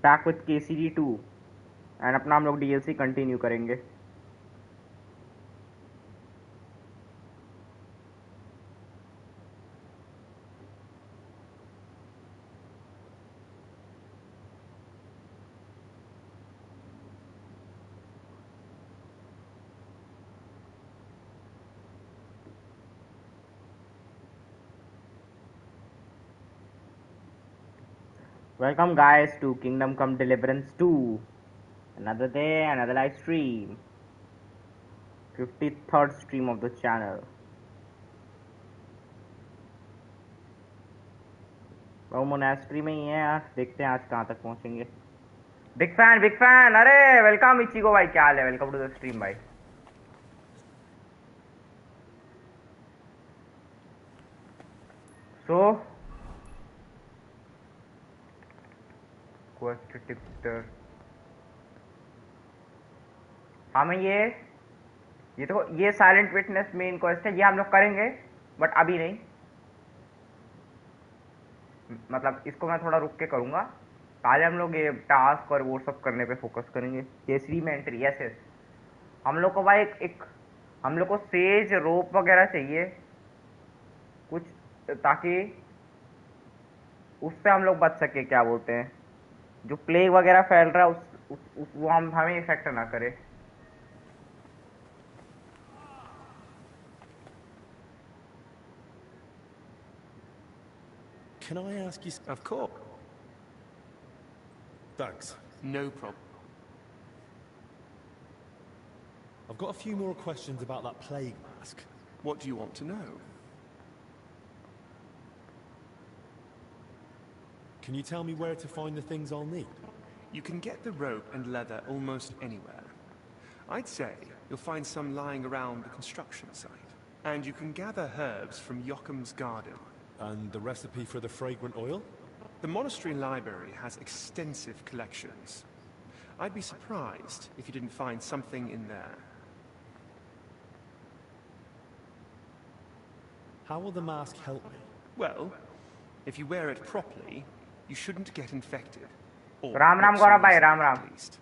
Back with KCD 2 and अपना हम लोग DLC कंटिन्यू करेंगे। Welcome guys to Kingdom Come Deliverance 2. Another day, another live stream. 53rd stream of the channel. वो monastery में ही है यार, देखते हैं आज कहाँ तक पहुँचेंगे। बिग फैन, अरे वेलकम इचिगो भाई, क्या हाल है? वेलकम टू द स्ट्रीम भाई। सो क्वेस्ट टिप्टर, हमें ये तो ये साइलेंट विटनेस मेन क्वेस्ट है, ये हम लोग करेंगे बट अभी नहीं। मतलब इसको मैं थोड़ा रुक के करूँगा, पहले हम लोग ये टास्क और वो सब करने पे फोकस करेंगे। केसरी में एंट्री, यस यस। हम लोग को भाई एक हम लोग को सेज रोप वगैरह चाहिए कुछ, ताकि उससे हम लोग बच सके। क्या बोलते हैं, जो प्लेग वगैरह फैल रहा है वो हमें इफेक्ट ना करे। Can I ask you? Of course. Thanks. No problem. I've got a few more questions about that plague mask. What do you want to know? Can you tell me where to find the things I'll need? You can get the rope and leather almost anywhere. I'd say you'll find some lying around the construction site. And you can gather herbs from Yocham's garden. And the recipe for the fragrant oil? The monastery library has extensive collections. I'd be surprised if you didn't find something in there. How will the mask help me? Well, if you wear it properly, you shouldn't get infected. Or Ram Gaurav bhai, Ram. at least.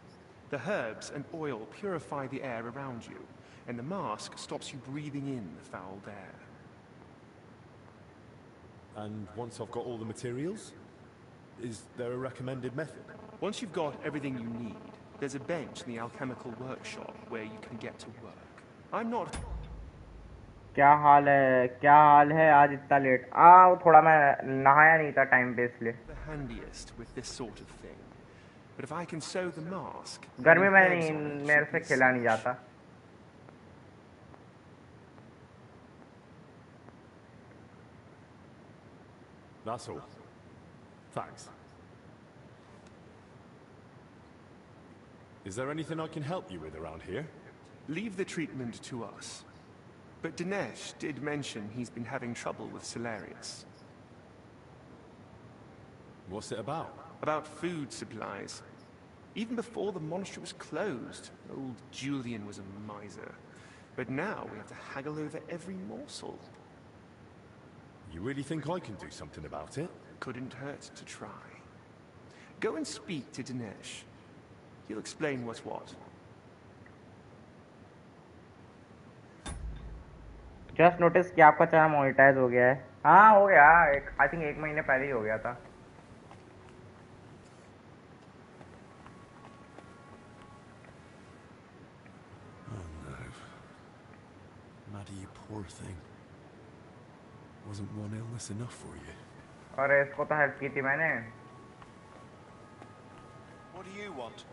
The herbs and oil purify the air around you, and the mask stops you breathing in the foul air. And once I've got all the materials, is there a recommended method? Once you've got everything you need, there's a bench in the alchemical workshop where you can get to work. I'm not... क्या हाल है आज इतना late? थोड़ा मैं नहाया नहीं था time पे इसलिए। The handiest with this sort of thing. But if I can sew the mask... गर्मी में नहीं, मेरे से खेला नहीं जाता। That's all. Thanks. Is there anything I can help you with around here? Leave the treatment to us. But Dinesh did mention he's been having trouble with Salarius. What's it about? About food supplies. Even before the monastery was closed, old Julian was a miser. But now we have to haggle over every morsel. You really think I can do something about it? Couldn't hurt to try. Go and speak to Dinesh. He'll explain what's what. Just notice कि आपका channel monetise हो गया है। हाँ हो गया, I think 1 महीने पहले ही हो गया था। Oh no. Maddie, you poor thing. Wasn't one illness enough for you? अरे इसको तो हेल्प की थी मैंने। What do you want?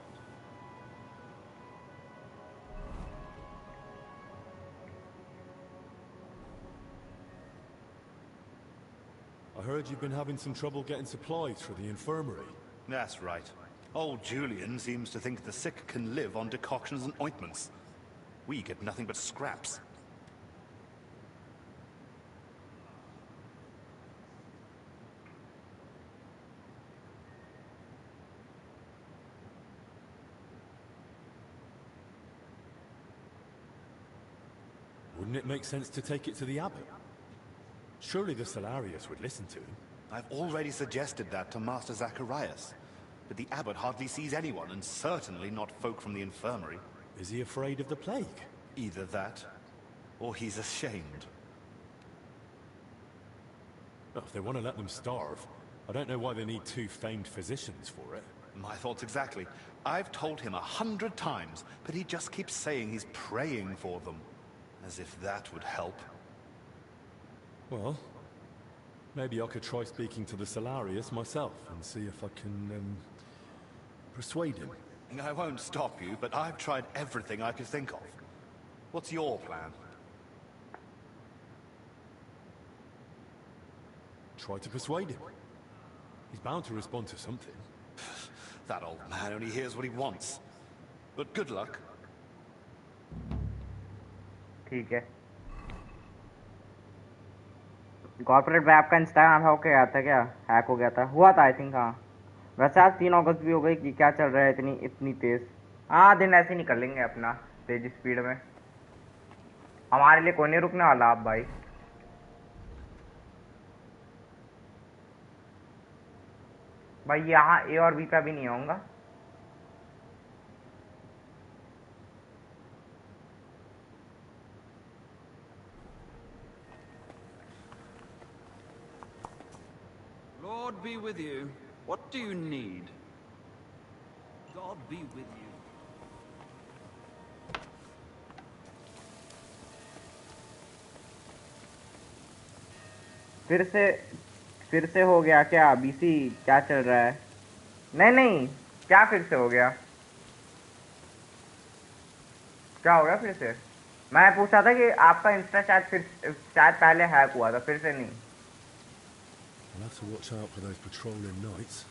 I heard you've been having some trouble getting supplies for the infirmary. That's right. Old Julian seems to think the sick can live on decoctions and ointments. We get nothing but scraps. Wouldn't it make sense to take it to the abbot? Surely the Salarius would listen to him. I've already suggested that to Master Zacharias. but the abbot hardly sees anyone, and certainly not folk from the infirmary. Is he afraid of the plague? Either that, or he's ashamed. Well, if they want to let them starve, I don't know why they need 2 famed physicians for it. My thoughts exactly. I've told him 100 times, but he just keeps saying he's praying for them. As if that would help. Well, maybe I could try speaking to the Solarius myself and see if I can, persuade him. I won't stop you, but I've tried everything I could think of. What's your plan? Try to persuade him. He's bound to respond to something. That old man only hears what he wants. But good luck. ठीक है। Corporate में आपका Instagram hack हो गया था क्या? Hack हो गया था, हुआ था आई थिंक। हाँ वैसे आज 3 अगस्त भी हो गई कि क्या चल रहा है इतनी तेज। हाँ दिन ऐसे निकल लेंगे अपना तेज स्पीड में। हमारे लिए कोई नहीं रुकने वाला आप भाई। भाई यहाँ ए और बी पे भी नहीं होऊंगा। Lord be with you. What do you need? God be with you. फिर से हो गया क्या? बीसी क्या चल रहा है? नहीं क्या फिर से हो गया? क्या हो गया फिर से? मैं पूछा था कि आपका इंस्टा शायद पहले हैक हुआ था, फिर से नहीं। I'll have to watch out for those patrolling knights.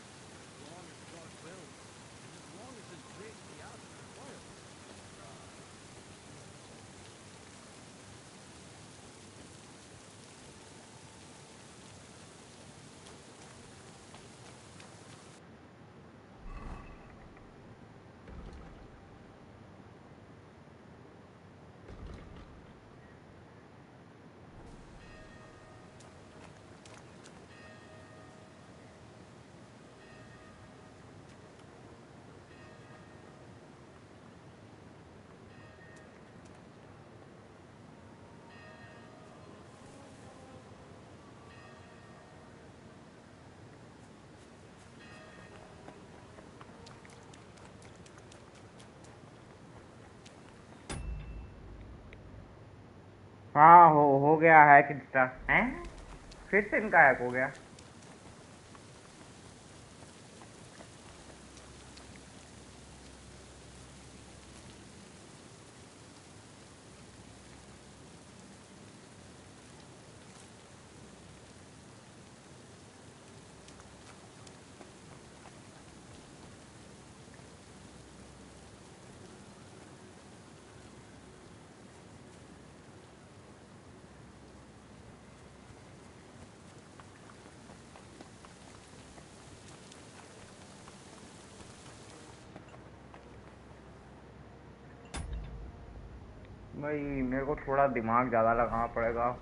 हाँ हो गया हैक इंस्टा। हैं? फिर से इनका हैक हो गया। भाई मेरे को थोड़ा दिमाग ज़्यादा लगाना पड़ेगा।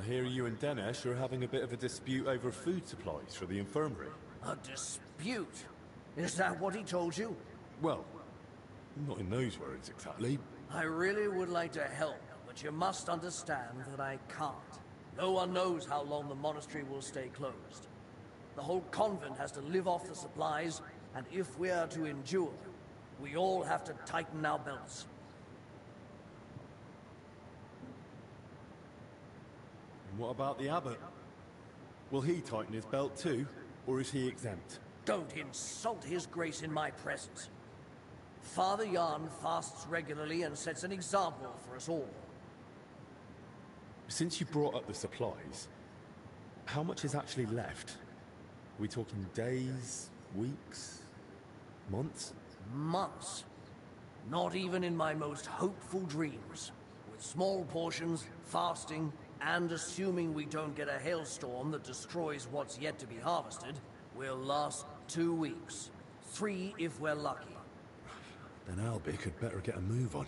I hear you and Dinesh are having a bit of a dispute over food supplies for the infirmary. A dispute? Is that what he told you? Well, not in those words exactly. I really would like to help, but you must understand that I can't. No one knows how long the monastery will stay closed. The whole convent has to live off the supplies, and if we are to endure, we all have to tighten our belts. And what about the abbot? Will he tighten his belt too, or is he exempt? Don't insult his grace in my presence. Father Jan fasts regularly and sets an example for us all. Since you brought up the supplies, how much is actually left? Are we talking days, weeks, months? Months. Not even in my most hopeful dreams. With small portions, fasting, and assuming we don't get a hailstorm that destroys what's yet to be harvested, we'll last 2 weeks. 3 if we're lucky. Then Albie could better get a move on.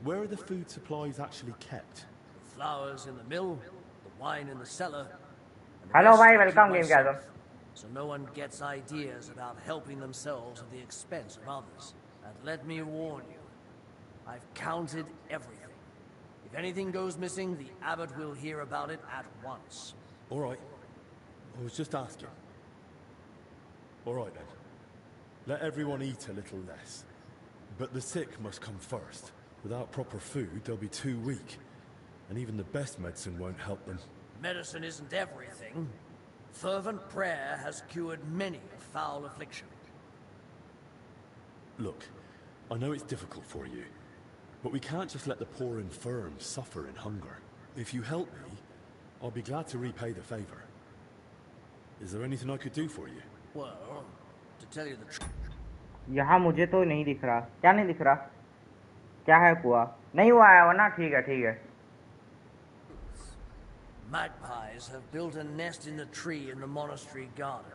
Where are the food supplies actually kept? The flowers in the mill, the wine in the cellar. And the Hello, rest bhai, I keep welcome, Game myself, Gather. so no one gets ideas about helping themselves at the expense of others. And let me warn you, I've counted everything. If anything goes missing, the abbot will hear about it at once. All right. I was just asking. All right then. Let everyone eat a little less. But the sick must come first. Without proper food, they'll be too weak. And even the best medicine won't help them. Medicine isn't everything. Fervent prayer has cured many a foul affliction. Look, I know it's difficult for you, but we can't just let the poor infirm suffer in hunger. If you help me, I'll be glad to repay the favor. Is there anything I could do for you? Well, to tell you the truth. यहाँ मुझे तो नहीं दिख रहा. क्या नहीं दिख रहा? क्या है कुआ? नहीं हुआ है वरना ठीक है. Magpies have built a nest in the tree in the monastery garden.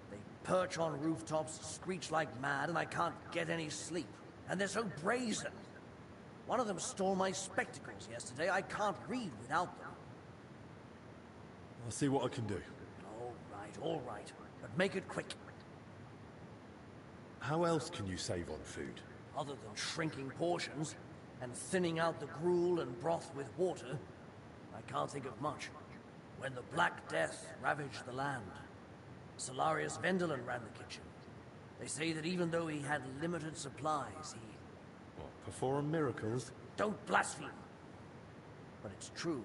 They perch on rooftops, screech like mad, and I can't get any sleep. And they're so brazen. One of them stole my spectacles yesterday. I can't read without them. I'll see what I can do. All right. But make it quick. How else can you save on food? Other than shrinking portions and thinning out the gruel and broth with water, I can't think of much. When the Black Death ravaged the land, Solarius Vendelin ran the kitchen. They say that even though he had limited supplies, he... What, perform miracles? Don't blaspheme! But it's true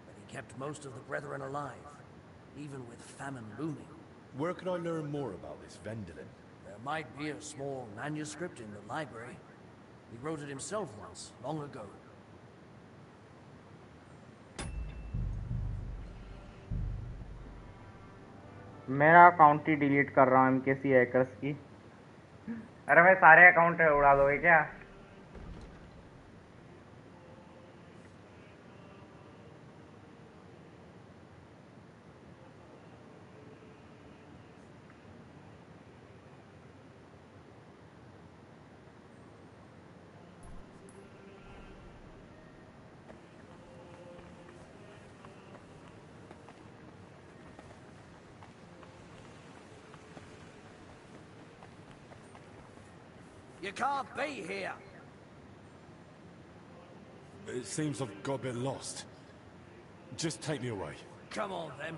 that he kept most of the brethren alive, even with famine looming. Where could I learn more about this Vendelin? There might be a small manuscript in the library. He wrote it himself once, long ago. मेरा account ही delete कर रहा हूँ MKC hackers की. अरे भाई सारे account उड़ा दोगे क्या? You can't be here! It seems I've got a bit lost. Just take me away. Come on, then.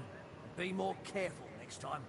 Be more careful next time.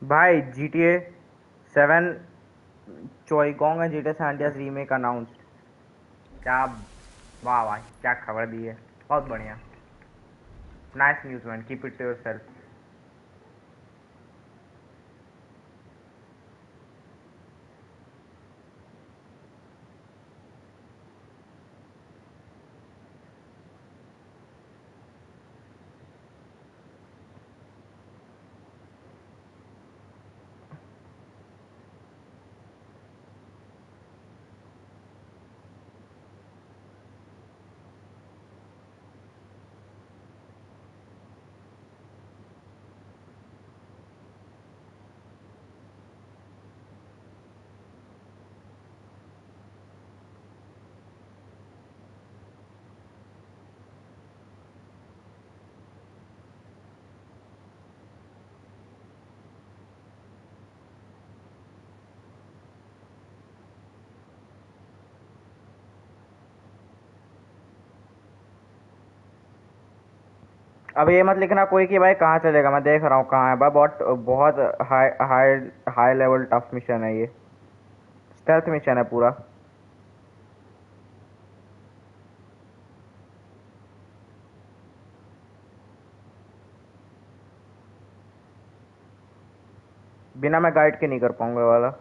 भाई GTA 7 चोईगोंग एंड GTA 7 रीमेक अनाउंस्ड। क्या, वाह भाई क्या खबर दी है, बहुत बढ़िया। Nice news man, keep it to yourself. अब ये मत लिखना कोई कि भाई कहाँ चलेगा, मैं देख रहा हूँ कहाँ है भाई। बहुत बहुत high high high level tough mission है ये, स्टेल्थ मिशन है पूरा। बिना मैं गाइड के नहीं कर पाऊंगा ये वाला।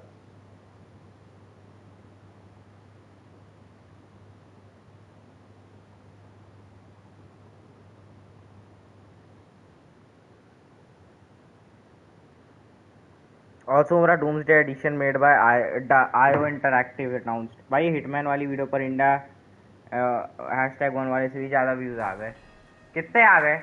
ऑल्सो मेरा doomsday edition made by IO Interactive announced. भाई हिटमैन वाली वीडियो पर इंडिया #1 वाले से भी ज़्यादा व्यूज़ आ गए। कितने आ गए?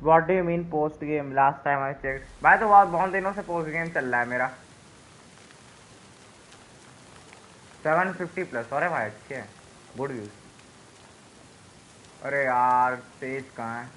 What do you mean post game? Last time I check भाई, तो बहुत दिनों से पोस्ट गेम चल रहा है मेरा। 750 प्लस। अरे भाई अच्छे हैं, गुड व्यूज। अरे यार तेज कहाँ है?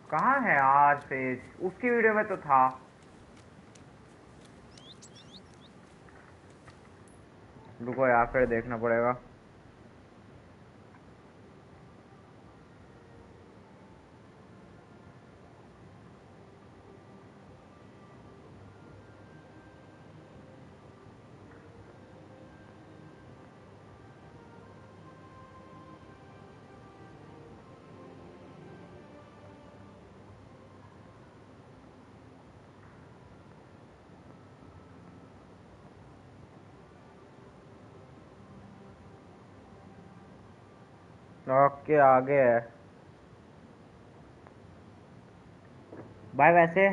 कहाँ है यार तेज? उसकी वीडियो में तो था। रुको यार फिर देखना पड़ेगा। ओके आगे है। भाई वैसे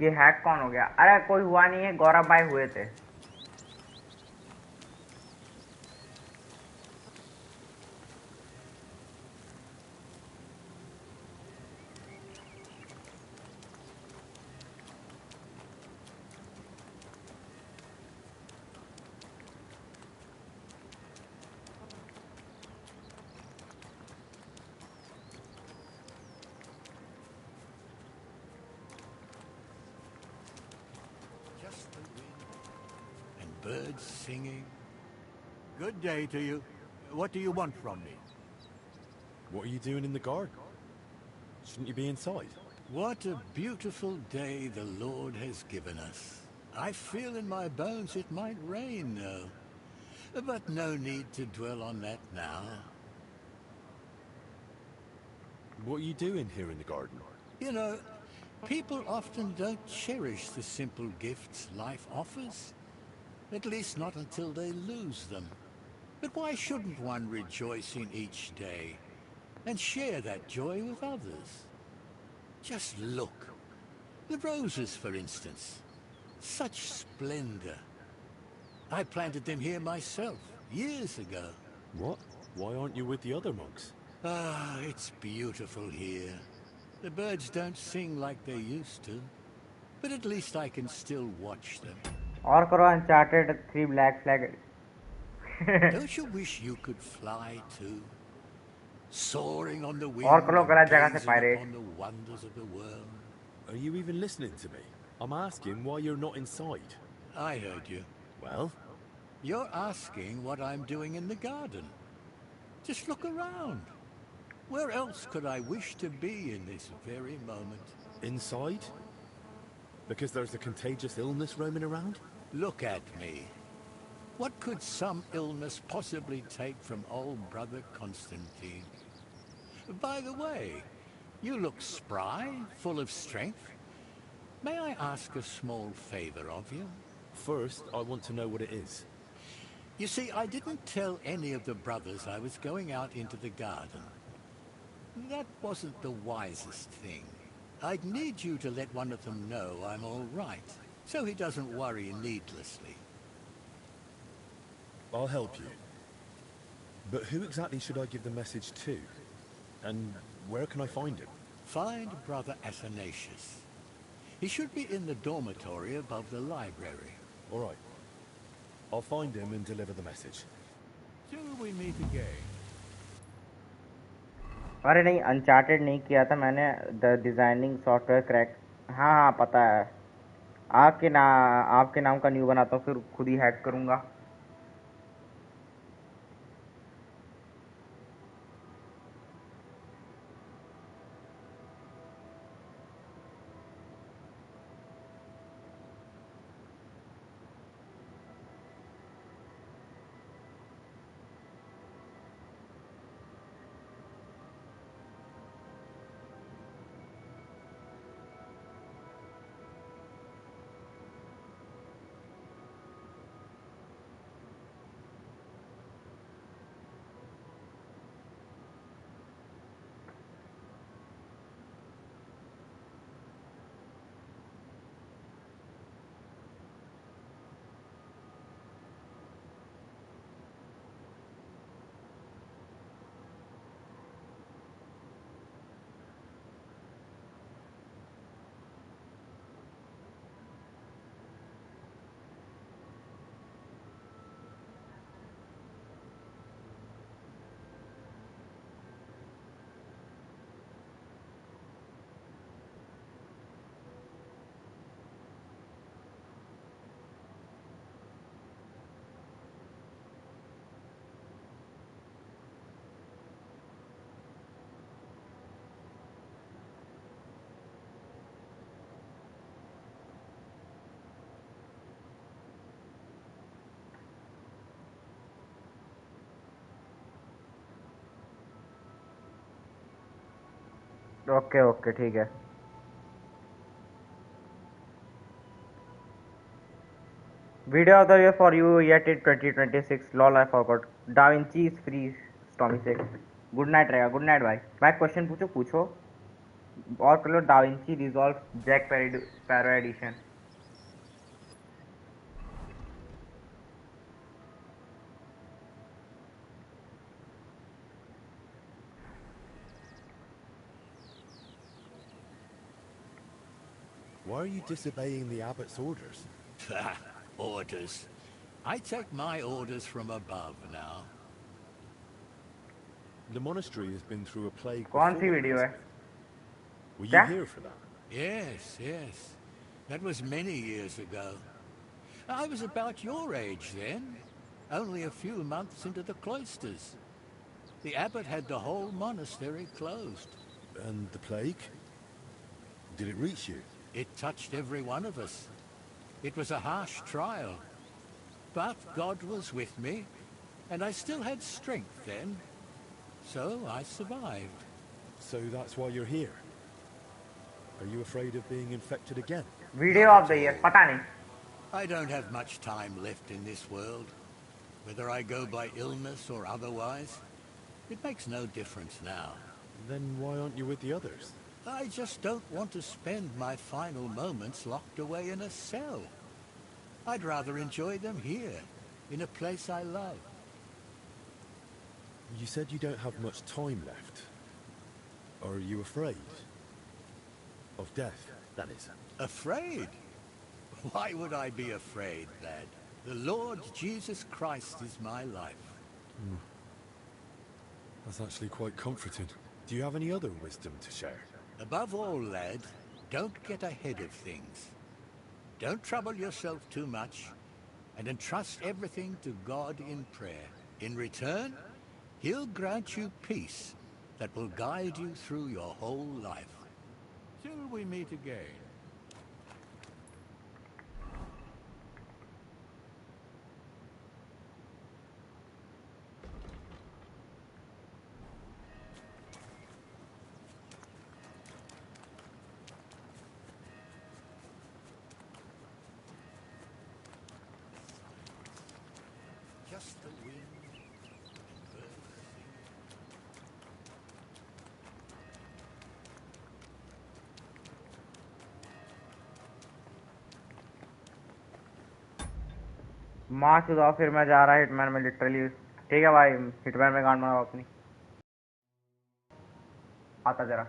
ये हैक कौन हो गया? अरे कोई हुआ नहीं है, गौरव भाई हुए थे। Just the wind and birds singing. Good day to you. What do you want from me? What are you doing in the garden? Shouldn't you be inside? What a beautiful day the Lord has given us. I feel in my bones it might rain, though. But no need to dwell on that now. What are you doing here in the garden? You know, people often don't cherish the simple gifts life offers. At least not until they lose them. But why shouldn't one rejoice in each day and share that joy with others? Just look. The roses, for instance. Such splendor. I planted them here myself, years ago. What? Why aren't you with the other monks? Ah, it's beautiful here. The birds don't sing like they used to, but at least I can still watch them. और करो uncharted 3 black flag. Don't you wish you could fly too? Soaring on the wind और करो गलत जगह से gazing pirate. upon the wonders of the world. Are you even listening to me? I'm asking why you're not inside. I heard you. Well? You're asking what I'm doing in the garden. Just look around. Where else could I wish to be in this very moment? Inside? Because there's a contagious illness roaming around? Look at me. What could some illness possibly take from old brother Constantine? By the way, you look spry, full of strength. May I ask a small favor of you? First, I want to know what it is. You see, I didn't tell any of the brothers I was going out into the garden. That wasn't the wisest thing. I'd need you to let one of them know I'm all right, so he doesn't worry needlessly. I'll help you. But who exactly should I give the message to? And where can I find him? Find Brother Athanasius. He should be in the dormitory above the library. All right. I'll find him and deliver the message. Till we meet again. अरे नहीं, uncharted नहीं किया था मैंने। The designing software crack. हाँ हाँ पता है। आपके नाम का न्यू बनाता हूँ, फिर खुद ही हैक करूँगा। ओके ओके ठीक है। Video of the year for you yet in 2026 lol I forgot da Vinci is free stormy से। गुड नाइट रहेगा। गुड नाइट भाई। भाई क्वेश्चन पूछो। और कर लो डाविंची रिजॉल्व जैक पैरो addition. Why are you disobeying the abbot's orders? Orders. I take my orders from above now. The monastery has been through a plague कौन सी before, video है? Elizabeth. Were you क्या? here for that? Yes, yes. That was many years ago. I was about your age then, only a few months into the cloisters. The abbot had the whole monastery closed. And the plague? Did it reach you? It touched every one of us. It was a harsh trial. But God was with me, and I still had strength then. So I survived. So that's why you're here? Are you afraid of being infected again? Video of the year पता नहीं। I don't have much time left in this world. Whether I go by illness or otherwise, it makes no difference now. Then why aren't you with the others? I just don't want to spend my final moments locked away in a cell. I'd rather enjoy them here, in a place I love. You said you don't have much time left. Are you afraid? Of death, that is. Afraid? Why would I be afraid, lad? The Lord Jesus Christ is my life. That's actually quite comforting. Do you have any other wisdom to share? Above all, lad, don't get ahead of things. Don't trouble yourself too much, and entrust everything to God in prayer. In return, He'll grant you peace that will guide you through your whole life. Till we meet again. Just the wind and birds singing. मार चुका फिर मैं जा रहा hitman में literally. ठीक है भाई, हिटमैन में गांड मारा अपनी। आता जरा।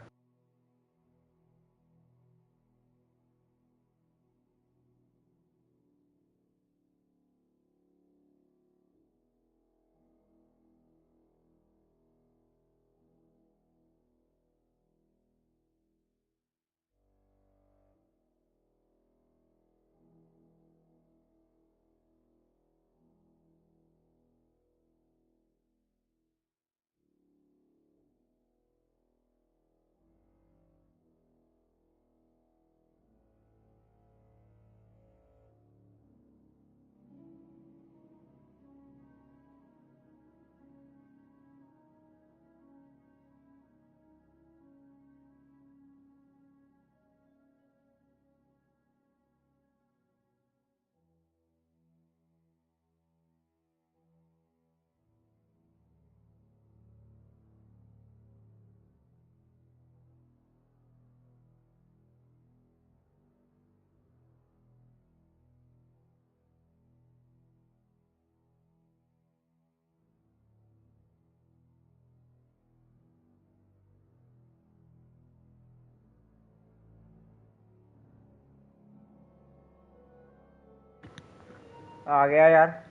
आ गया यार।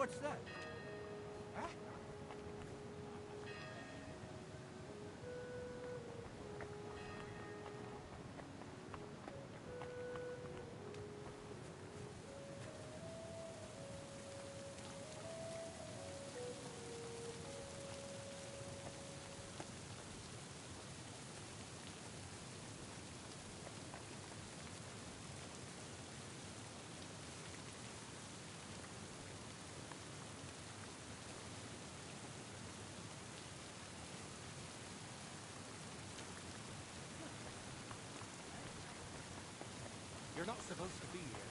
What's that? Huh? You're not supposed to be here.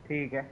ठीक है।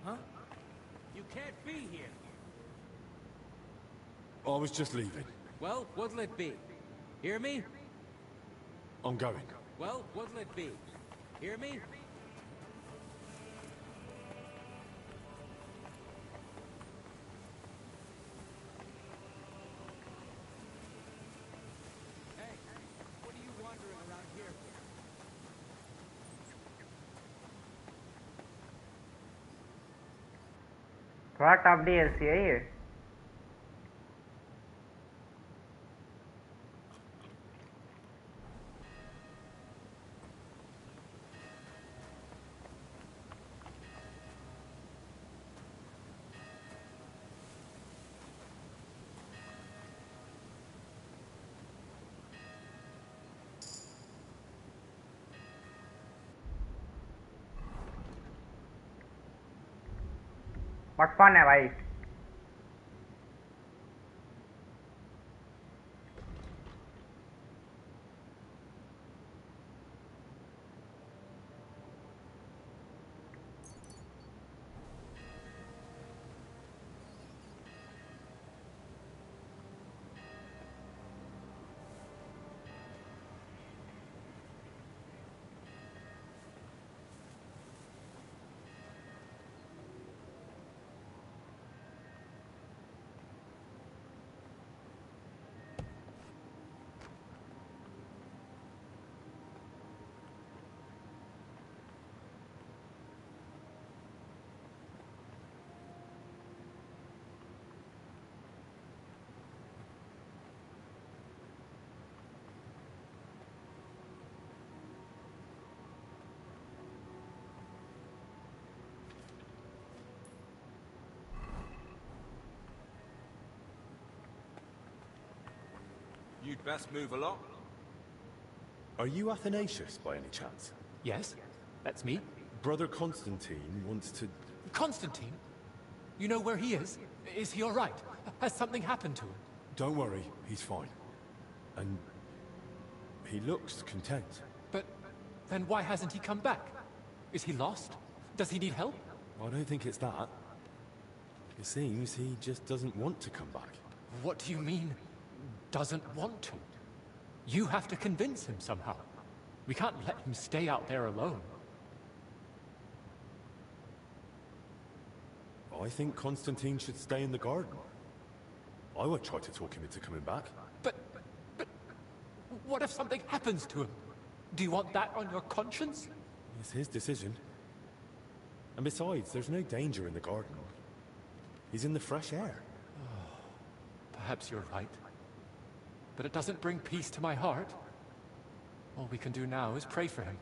Huh? You can't be here. I was just leaving. Well, what'll it be? Hear me? I'm going. Well, what'll it be? Hear me? Hey, what are you wandering around here for? थोड़ा tough DLC है ये। But fun है भाई। You'd best move along. Are you Athanasius by any chance? Yes, that's me. Brother Constantine wants to... Constantine? You know where he is? Is he all right? Has something happened to him? Don't worry, he's fine. And he looks content. But then why hasn't he come back? Is he lost? Does he need help? I don't think it's that. It seems he just doesn't want to come back. What do you mean, doesn't want to? You have to convince him somehow. We can't let him stay out there alone. I think Constantine should stay in the garden. I won't try to talk him into coming back. But what if something happens to him? Do you want that on your conscience? It's his decision. And besides, there's no danger in the garden. He's in the fresh air. Perhaps you're right. But it doesn't bring peace to my heart. All we can do now is pray for him.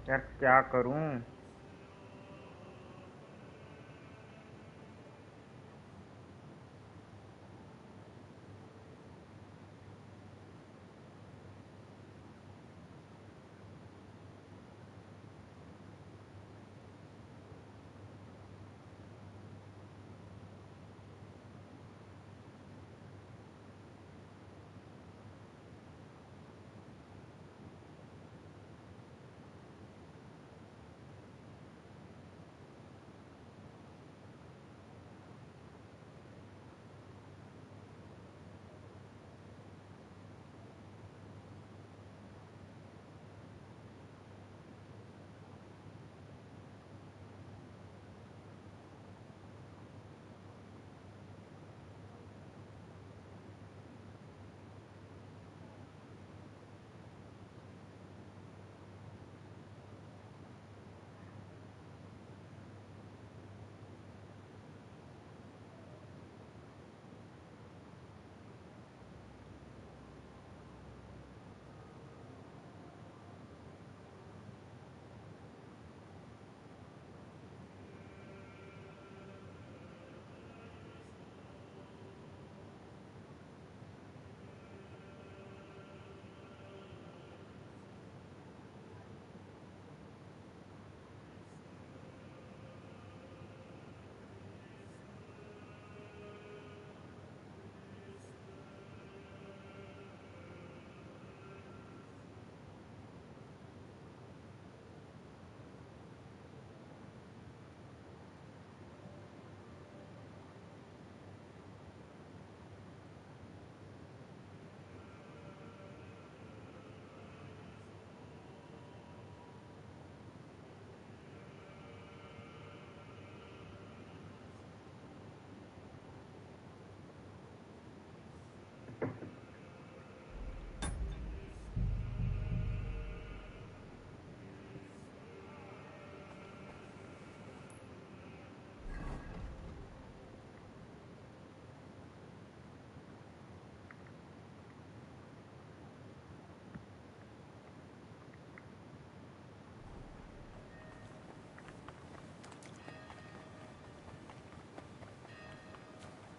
यार क्या करूं?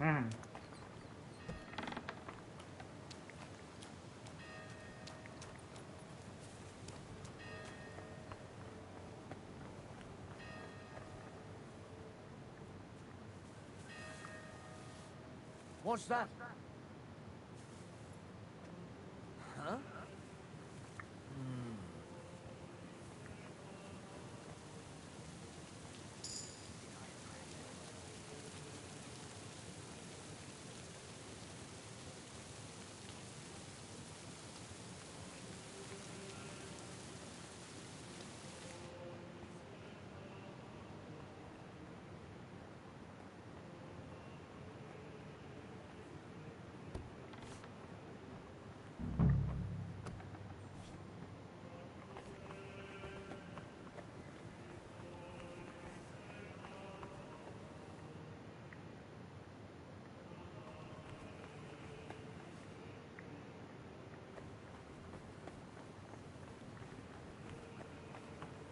हम्म। What's that? Huh?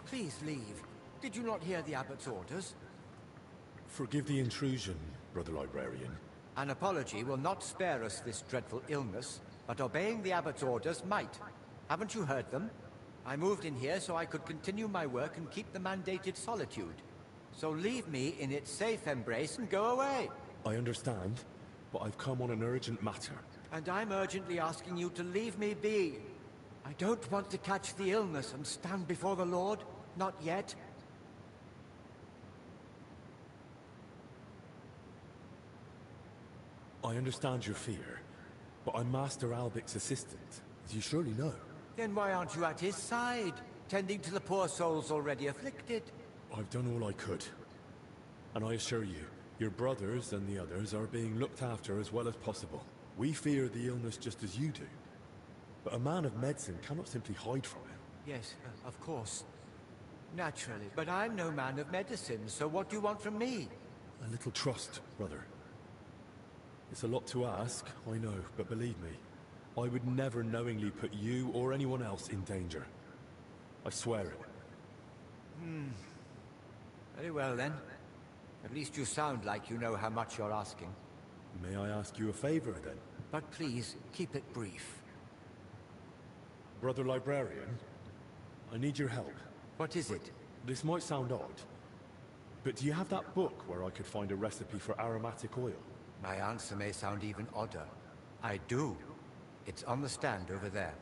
Please leave. Did you not hear the abbot's orders? Forgive the intrusion, Brother Librarian. An apology will not spare us this dreadful illness, but obeying the abbot's orders might. Haven't you heard them? I moved in here so I could continue my work and keep the mandated solitude. So leave me in its safe embrace and go away. I understand, but I've come on an urgent matter. And I'm urgently asking you to leave me be. I don't want to catch the illness and stand before the Lord. Not yet. I understand your fear, but I'm Master Albic's assistant, as you surely know. Then why aren't you at his side, tending to the poor souls already afflicted? I've done all I could. And I assure you, your brothers and the others are being looked after as well as possible. We fear the illness just as you do. But a man of medicine cannot simply hide from it. Yes, of course. Naturally, but I'm no man of medicine, so what do you want from me? A little trust, brother. It's a lot to ask, I know, but believe me, I would never knowingly put you or anyone else in danger. I swear it. Very well, then. At least you sound like you know how much you're asking. May I ask you a favor, then? But please, keep it brief. Brother Librarian, I need your help. What is it? This might sound odd, but do you have that book where I could find a recipe for aromatic oil? My answer may sound even odder. I do. It's on the stand over there.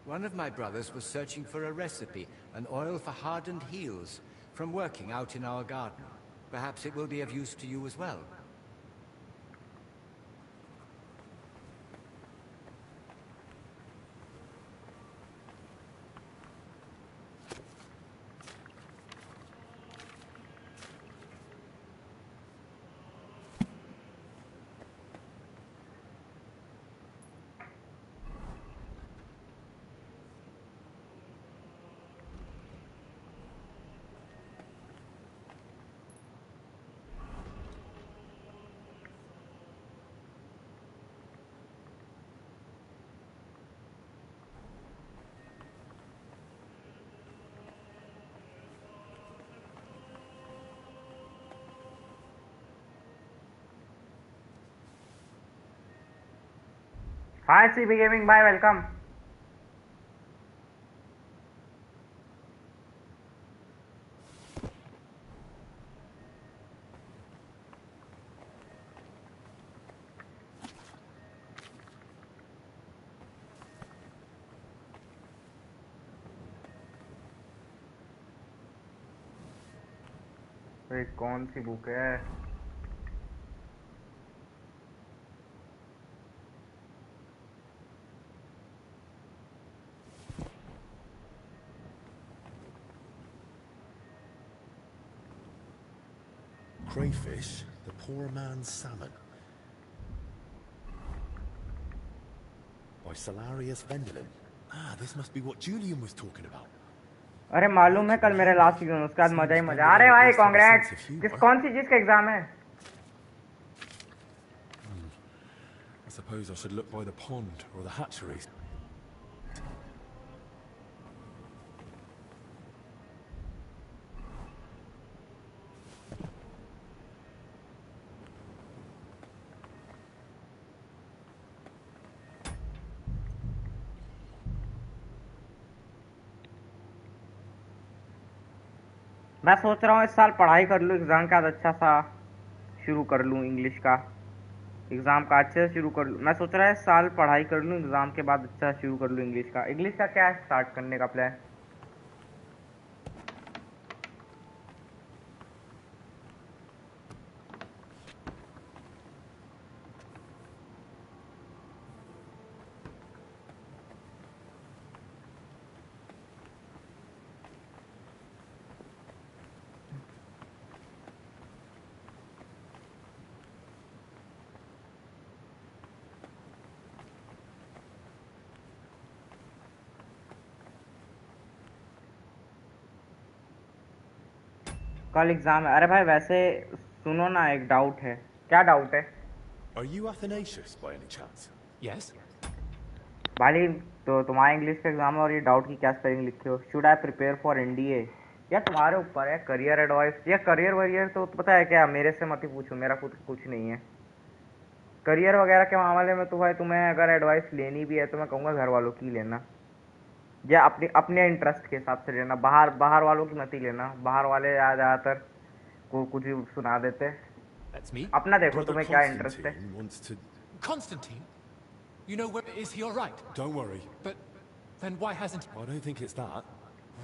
One of my brothers was searching for a recipe, an oil for hardened heels, from working out in our garden. Perhaps it will be of use to you as well. Hi CB Gaming, bye, welcome. अरे कौन सी book है? Crayfish, the poor man's salmon. By Salarius Vendelin. Ah, this must be what Julian was talking about. अरे मालूम है, कल मेरा last season, उसके बाद मजा ही मजा। अरे भाई कांग्रेट्स। कौन सी चीज का एग्जाम है? I suppose I should look by the pond or the hatcheries. मैं सोच रहा हूँ इस साल पढ़ाई कर लूँ, एग्ज़ाम के बाद अच्छा सा शुरू कर लूँ इंग्लिश का। एग्ज़ाम का अच्छे से शुरू कर लूँ। मैं सोच रहा है इस साल पढ़ाई कर लूँ, एग्ज़ाम के बाद अच्छा शुरू कर लूँ इंग्लिश का। इंग्लिश का क्या है स्टार्ट करने का प्लान? कल एग्जाम है। अरे भाई वैसे सुनो ना, एक डाउट है। क्या डाउट है? Are you Athanasius by any chance? Yes? भाई तो तुम्हारा इंग्लिश का एग्जाम है और ये डाउट की क्या स्पेलिंग लिखे हो? Should I prepare for NDA? यार तुम्हारे ऊपर है, करियर एडवाइस या करियर वरियर तो पता है क्या, मेरे से मत ही पूछो, मेरा कुछ नहीं है। करियर वगैरह के मामले में तो भाई तुम्हें अगर एडवाइस लेनी भी है तो मैं कहूँगा घर वालों की लेना, या अपने अपने इंटरेस्ट के हिसाब से लेना। बाहर वालों की मत ही लेना। बाहर वाले ज़्यादातर को कुछ भी सुना देते। That's me. अपना देखो Brother तुम्हें क्या इंटरेस्ट है। Constantine wants to... Constantine? You know where is he all right? Don't worry. But then why hasn't... I don't think it's that.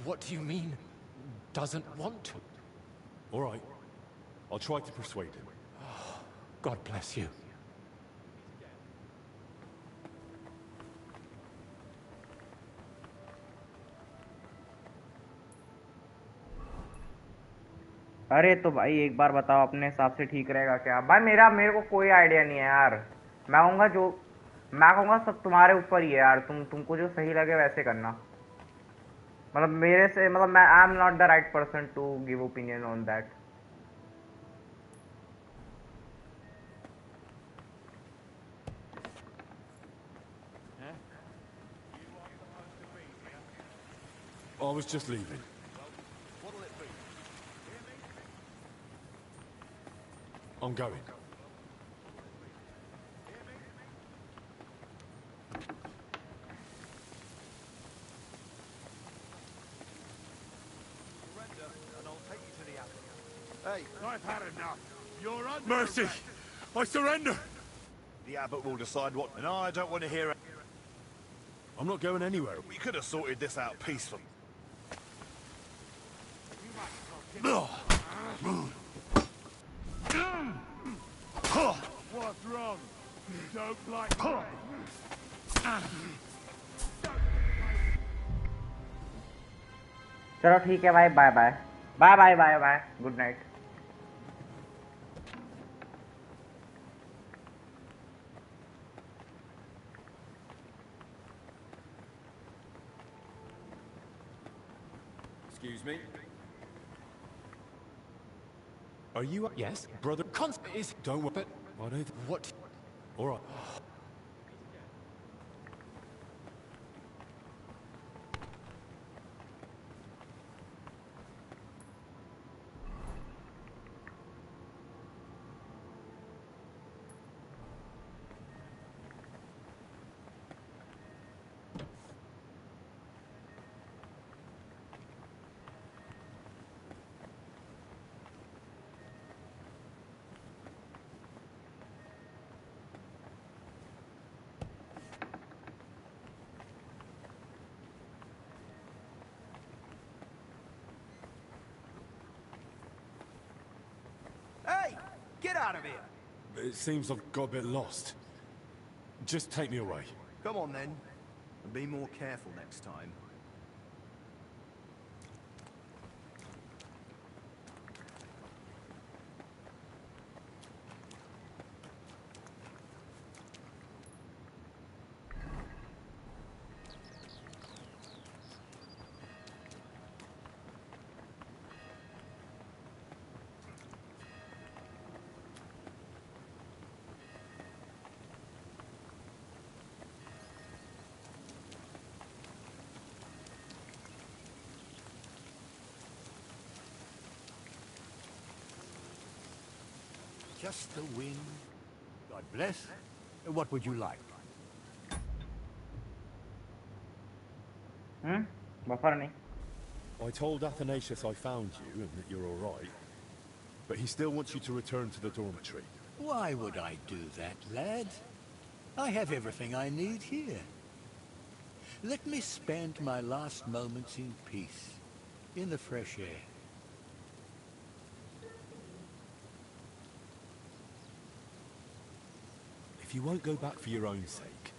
What do you mean, doesn't want to? All right. I'll try to persuade him. God bless you. अरे तो भाई एक बार बताओ अपने हिसाब से ठीक रहेगा क्या? भाई मेरे को कोई आइडिया नहीं है यार। मैं कहूँगा सब तुम्हारे ऊपर ही है यार। तुमको जो सही लगे वैसे करना। मतलब मेरे से, मतलब मैं I am not the right person to give opinion on that. I was just leaving. What'll it be? I'm going. Hey, I've had enough. You're under Mercy! arrest. I surrender! The abbot will decide what, and I don't want to hear it. I'm not going anywhere. We could have sorted this out peacefully. What's wrong? You don't like me? चलो ठीक है भाई, bye bye bye bye bye bye, good night. Excuse me. Are you... Yes? Brother... Const is... Don't worry. But... I don't... What? All right. Hey! Get out of here! It seems I've got a bit lost. Just take me away. Come on then, and be more careful next time. Just the wind. God bless. What would you like? Buffer नहीं। I told Athanasius I found you and that you're all right. But he still wants you to return to the dormitory. Why would I do that, lad? I have everything I need here. Let me spend my last moments in peace, in the fresh air. If you won't go back for your own sake,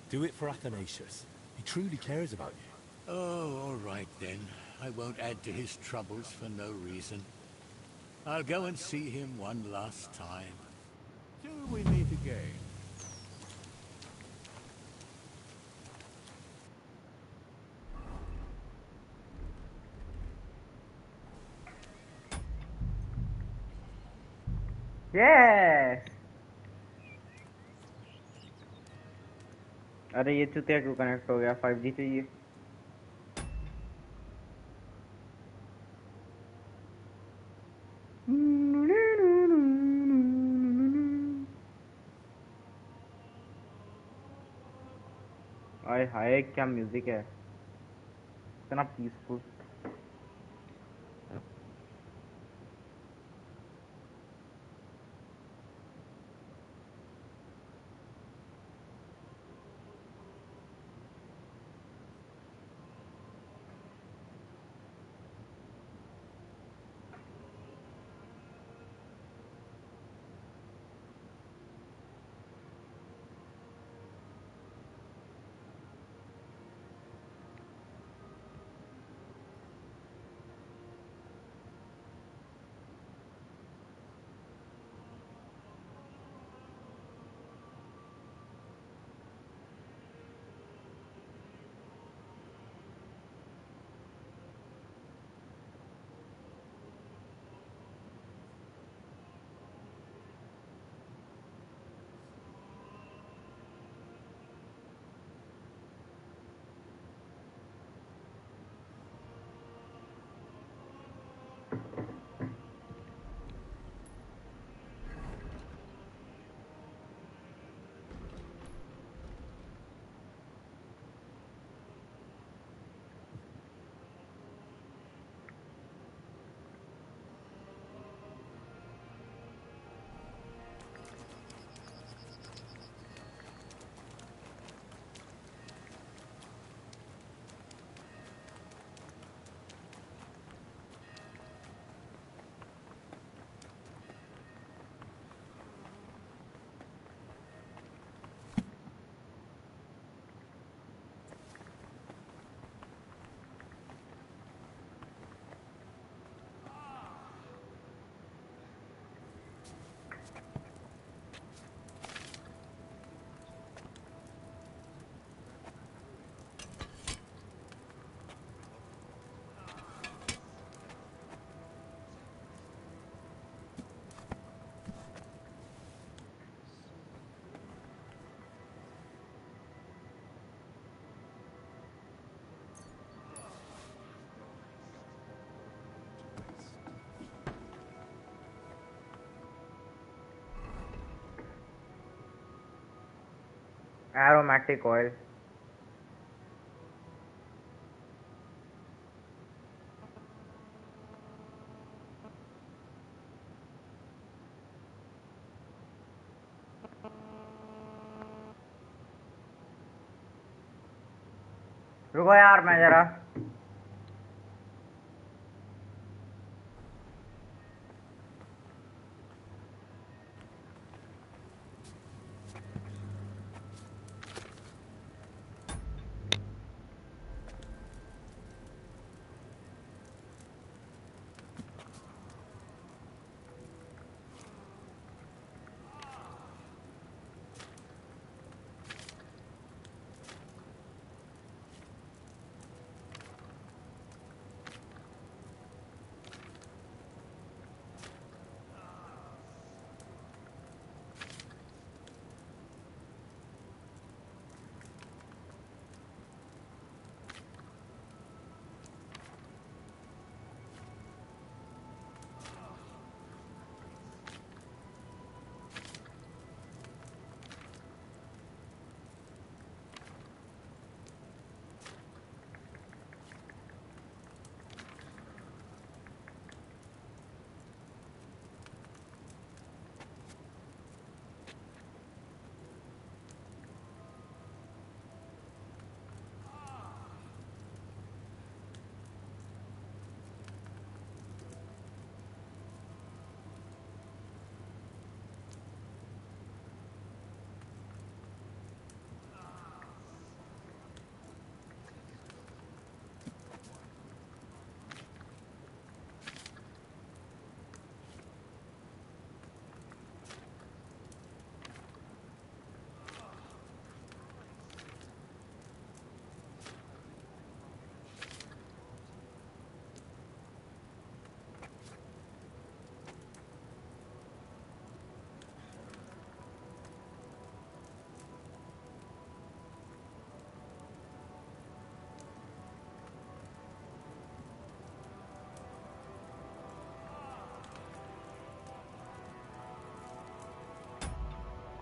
do it for Athanasius. He truly cares about you. Oh, all right then. I won't add to his troubles for no reason. I'll go and see him one last time. Till we meet again. Yes. अरे ये चुतिया क्यों connect हो गया? 5G चाहिए। आए हाय, क्या music है, इतना पीसफुल। Aromatic oil. रुको यार मैं जरा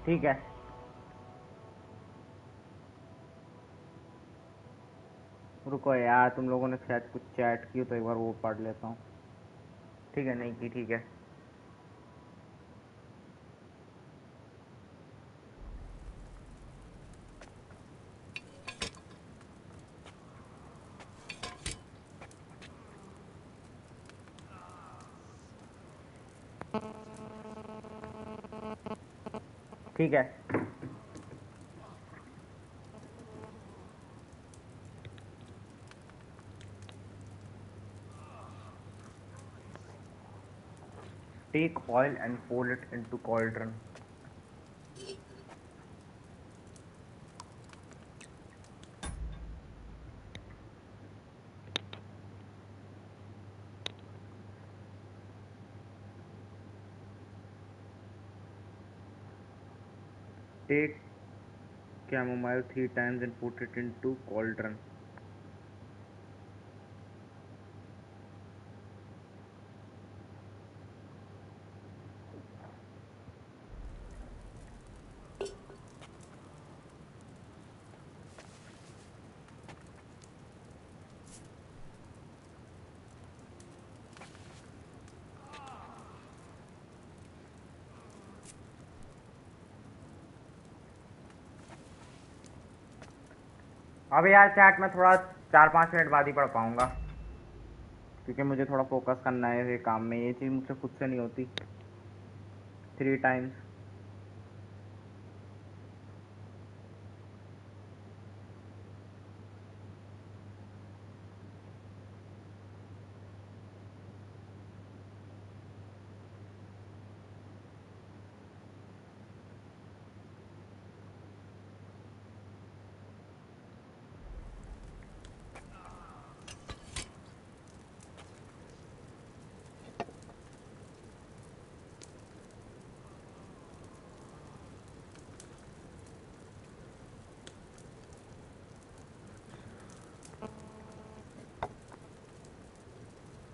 ठीक है। रुको यार तुम लोगों ने शायद कुछ चैट की तो एक बार वो पढ़ लेता हूँ। ठीक है, नहीं की, ठीक है। ठीक है। Take oil and pour it into cauldron. Take chamomile 3 times and put it into cauldron. अब यार चैट में थोड़ा 4-5 मिनट बाद ही पढ़ पाऊंगा, क्योंकि मुझे थोड़ा फोकस करना है ये काम में। ये चीज़ मुझसे खुद से नहीं होती। 3 times।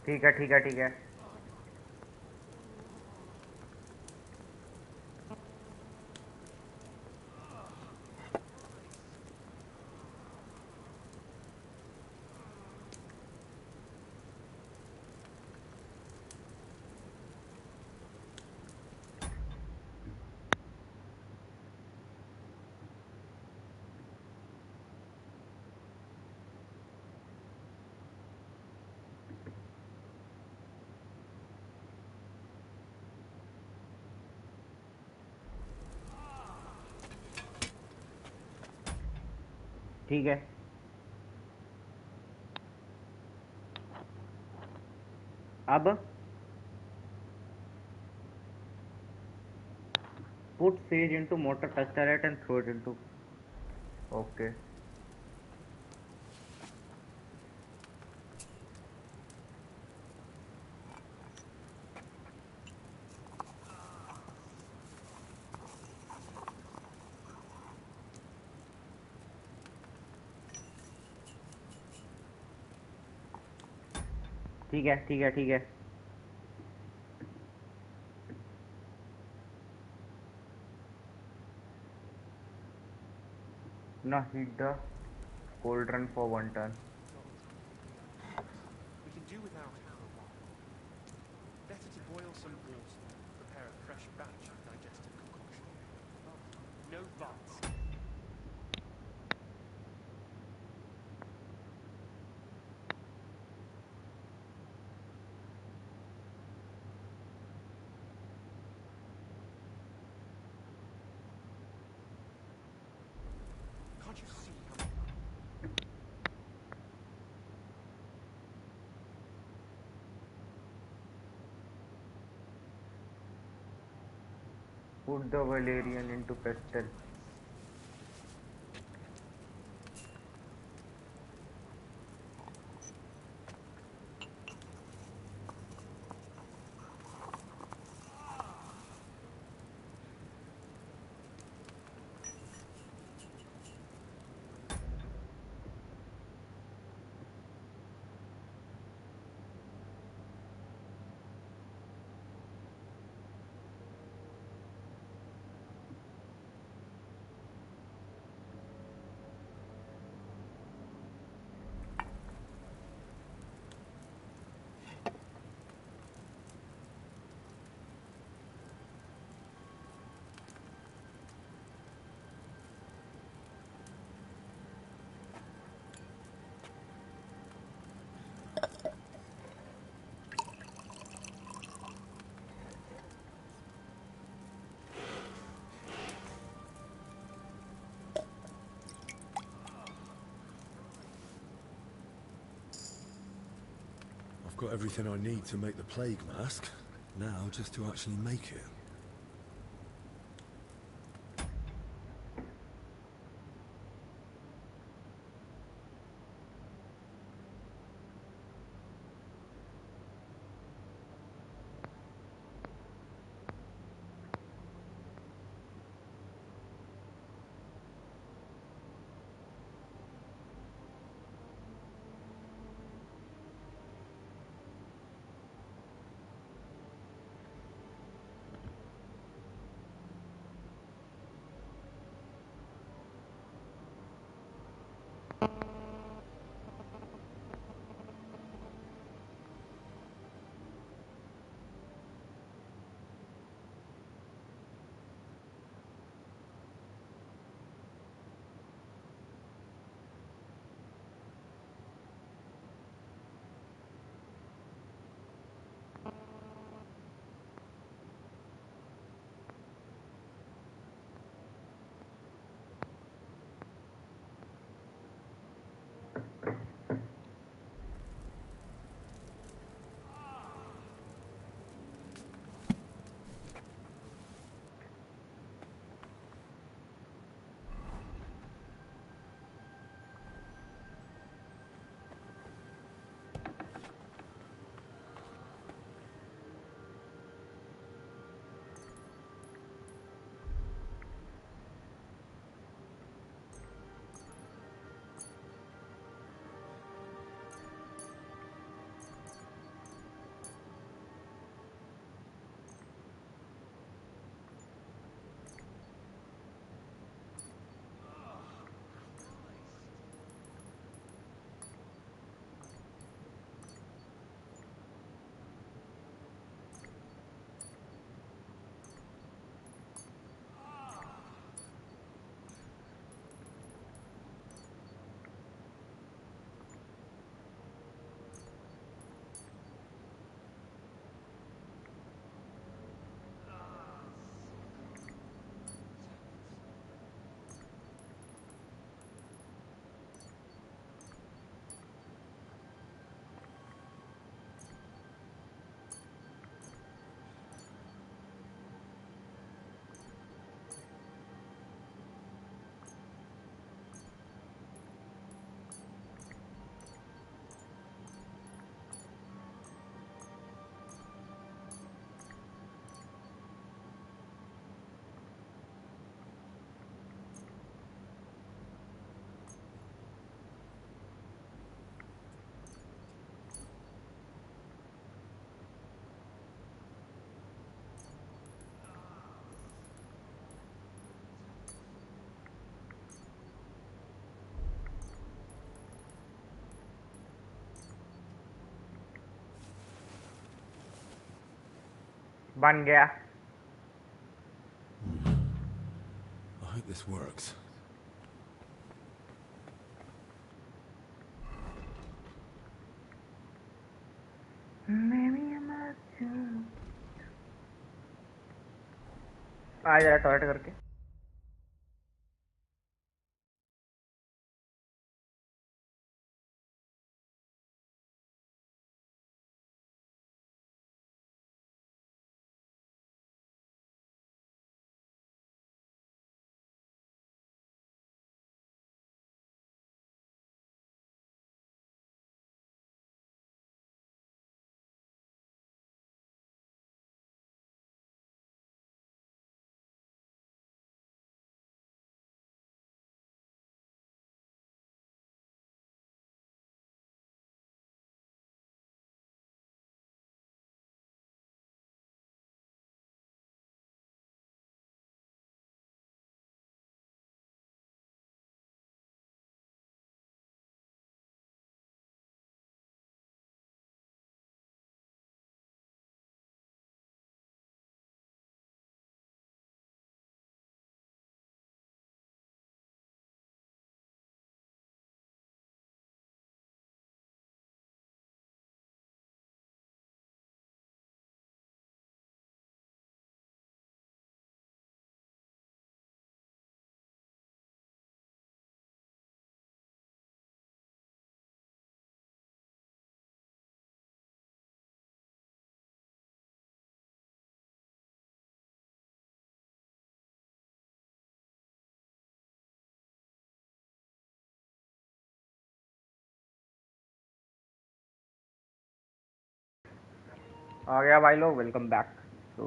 ठीक है, ठीक है, ठीक है। ठीक है। अब put sage into mortar, touch the rat and throw it into. Okay. ठीक है ठीक है ठीक है। Now heat the cauldron for 1 turn. We can do without it for a while. Better to boil some water, prepare a fresh batch of digestive concoction. No buts. Can't you see how... Put the valerian into pestle. I've got everything I need to make the plague mask. Now, just to actually make it. बन गया। I hope this works. आ जरा toilet करके। आ गया भाई लोग, welcome back. तो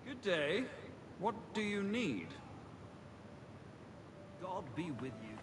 Good day. What do you need? God be with you.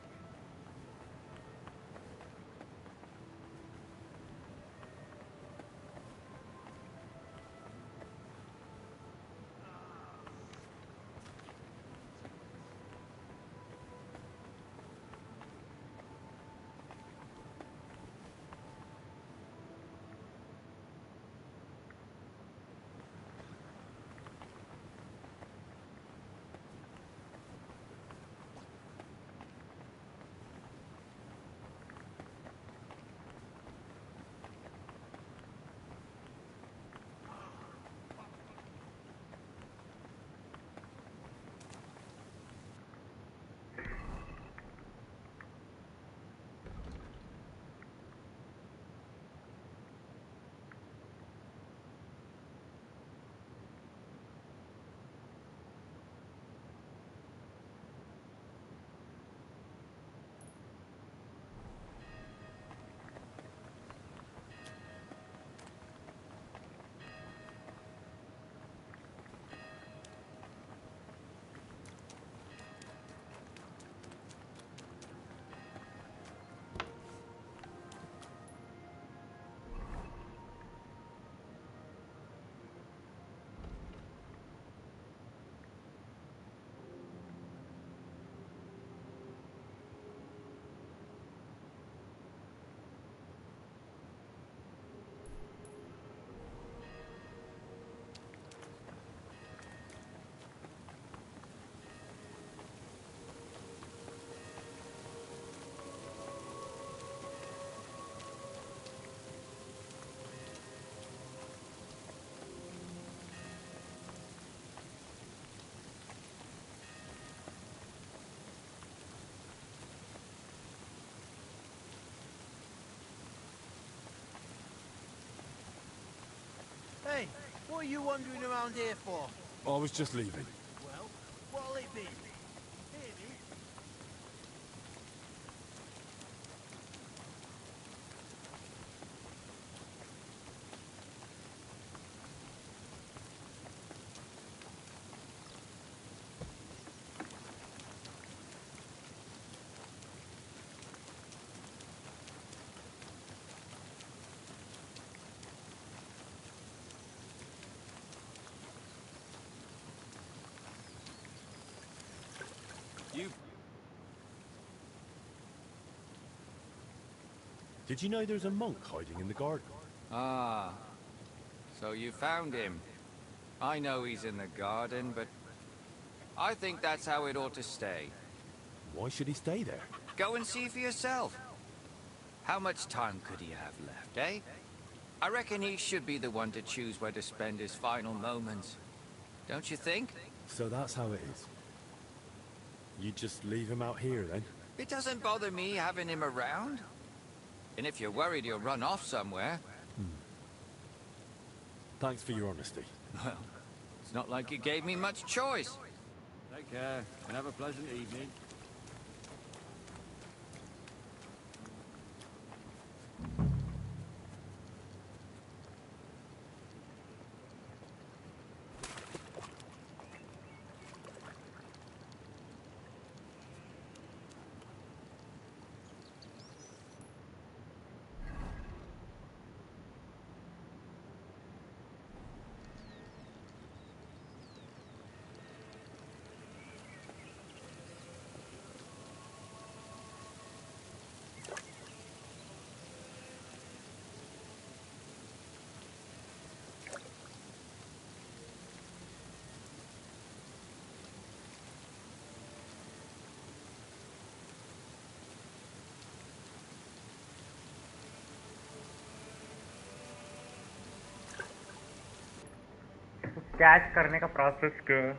Hey, what are you wandering around here for? I was just leaving. Well, what'll it be? Hear me? Did you know there's a monk hiding in the garden? Ah, so you found him. I know he's in the garden, but I think that's how it ought to stay. Why should he stay there? Go and see for yourself. How much time could he have left, eh? I reckon he should be the one to choose where to spend his final moments. Don't you think? So that's how it is. You just leave him out here, then? It doesn't bother me having him around. And if you're worried he'll run off somewhere... Thanks for your honesty. Well, it's not like you gave me much choice. Take care, and have a pleasant evening. Catch करने का process क्या है?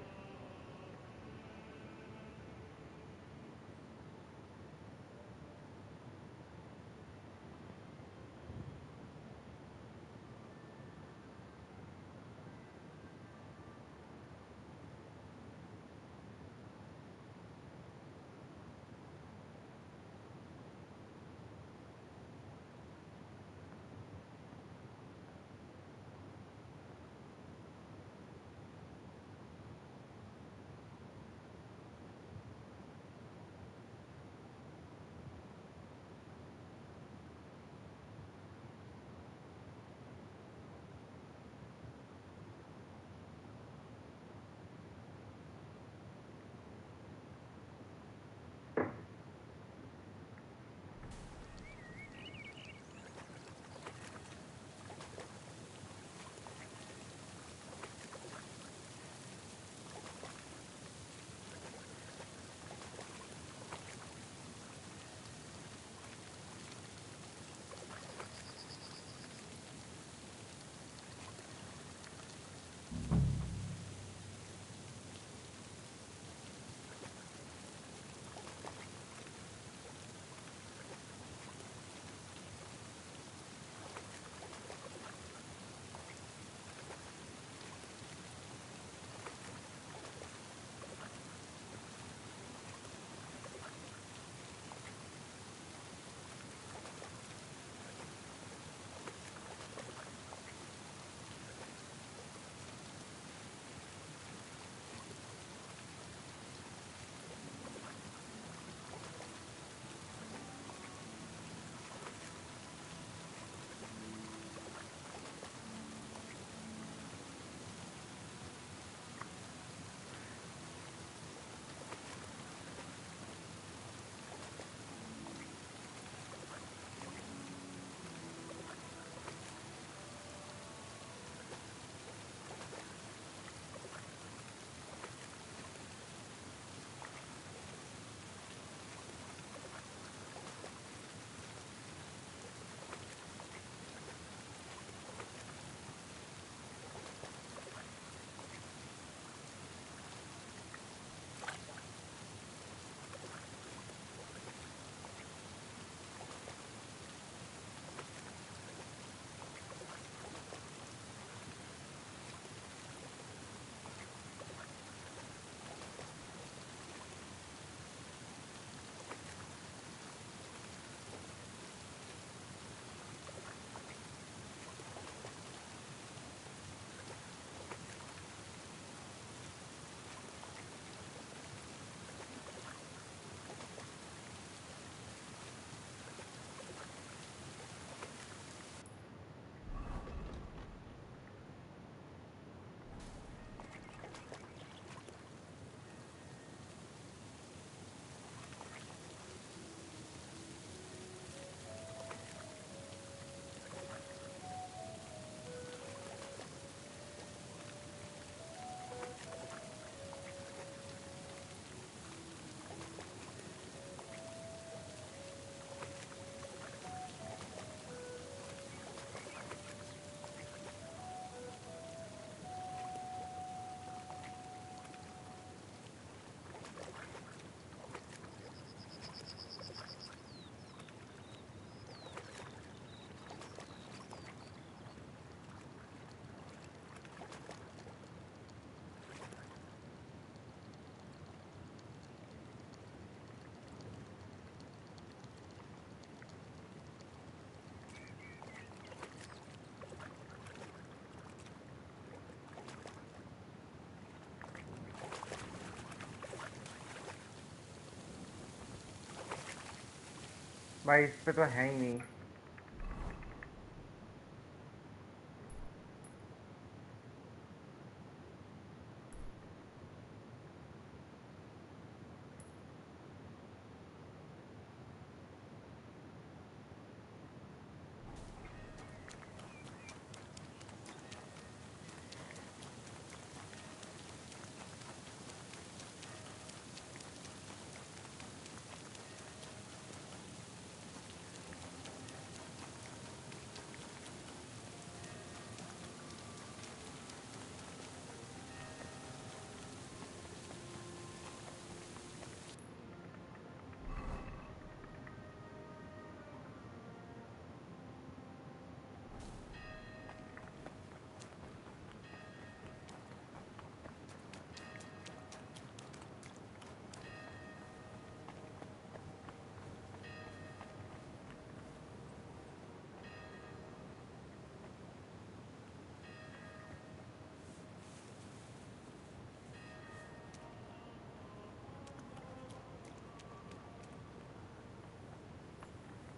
भाई इस पे तो है ही नहीं।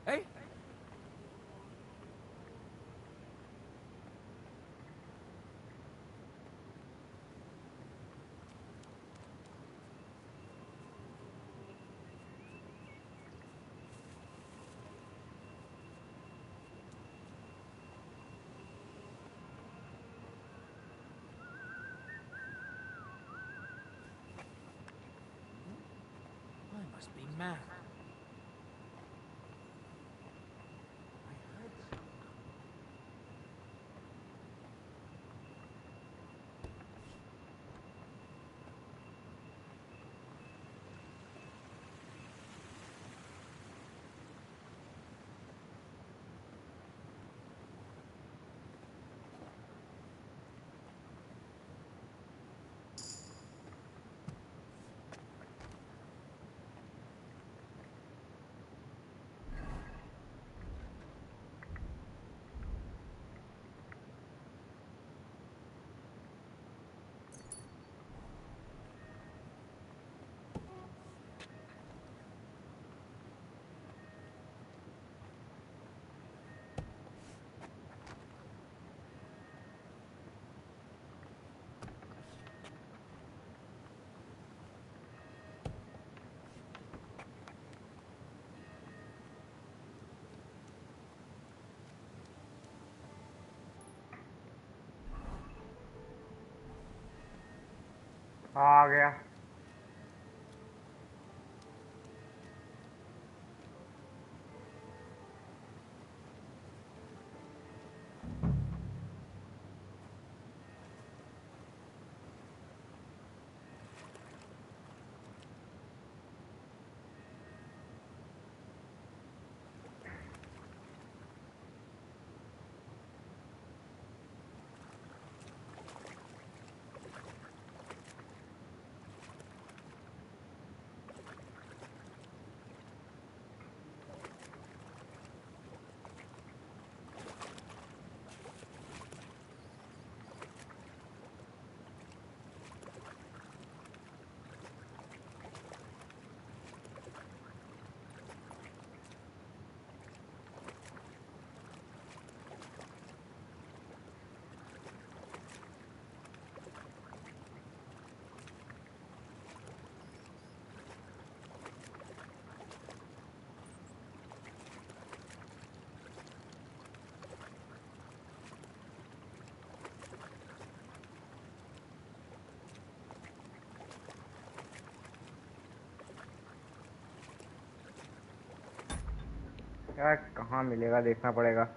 Hey? I must be mad. आ गया। यार कहाँ मिलेगा, देखना पड़ेगा।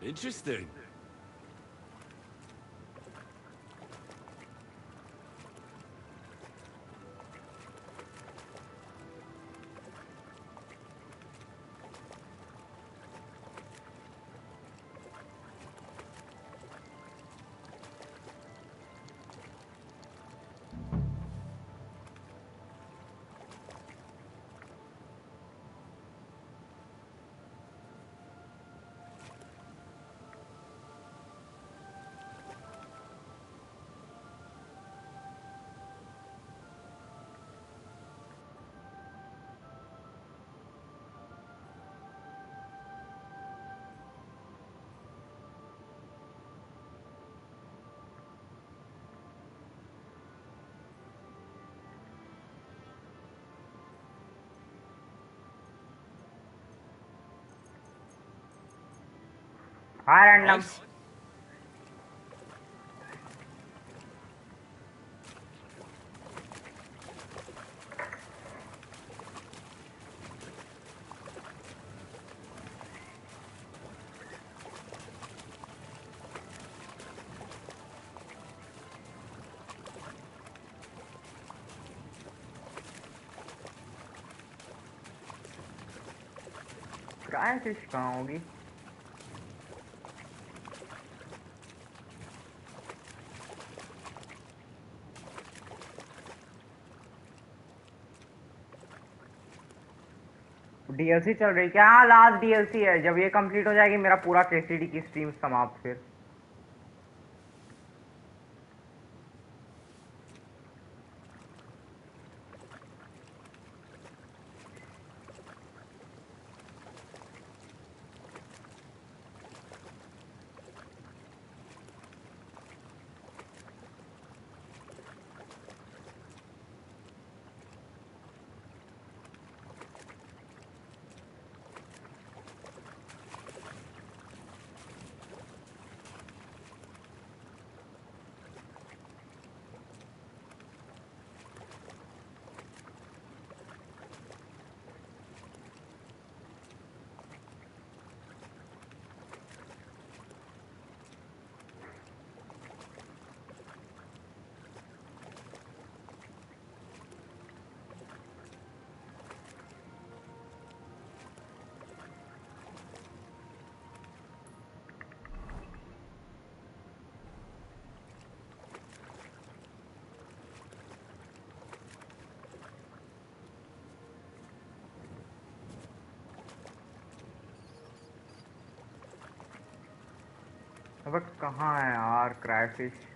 Interesting. हाँ रैंडम। Right. क्राइसिस कहाँ होगी? डीएलसी चल रही क्या? हाँ लास्ट डीएलसी है। जब ये कंप्लीट हो जाएगी मेरा पूरा केसीडी की स्ट्रीम समाप्त फिर। अब कहाँ है यार क्राइसिस?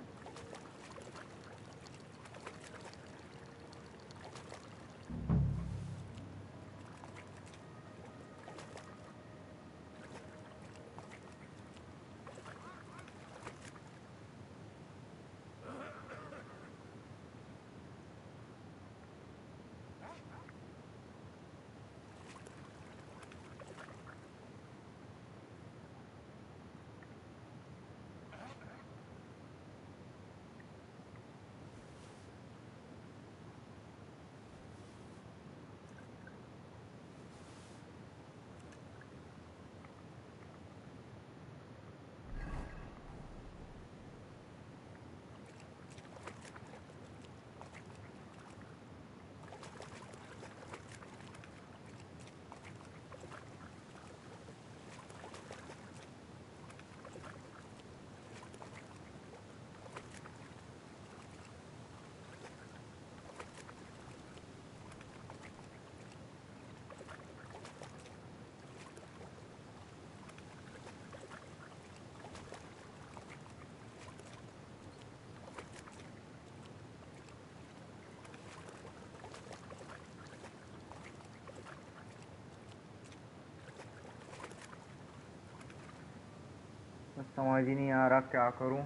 समझ ही नहीं आ रहा क्या करूं।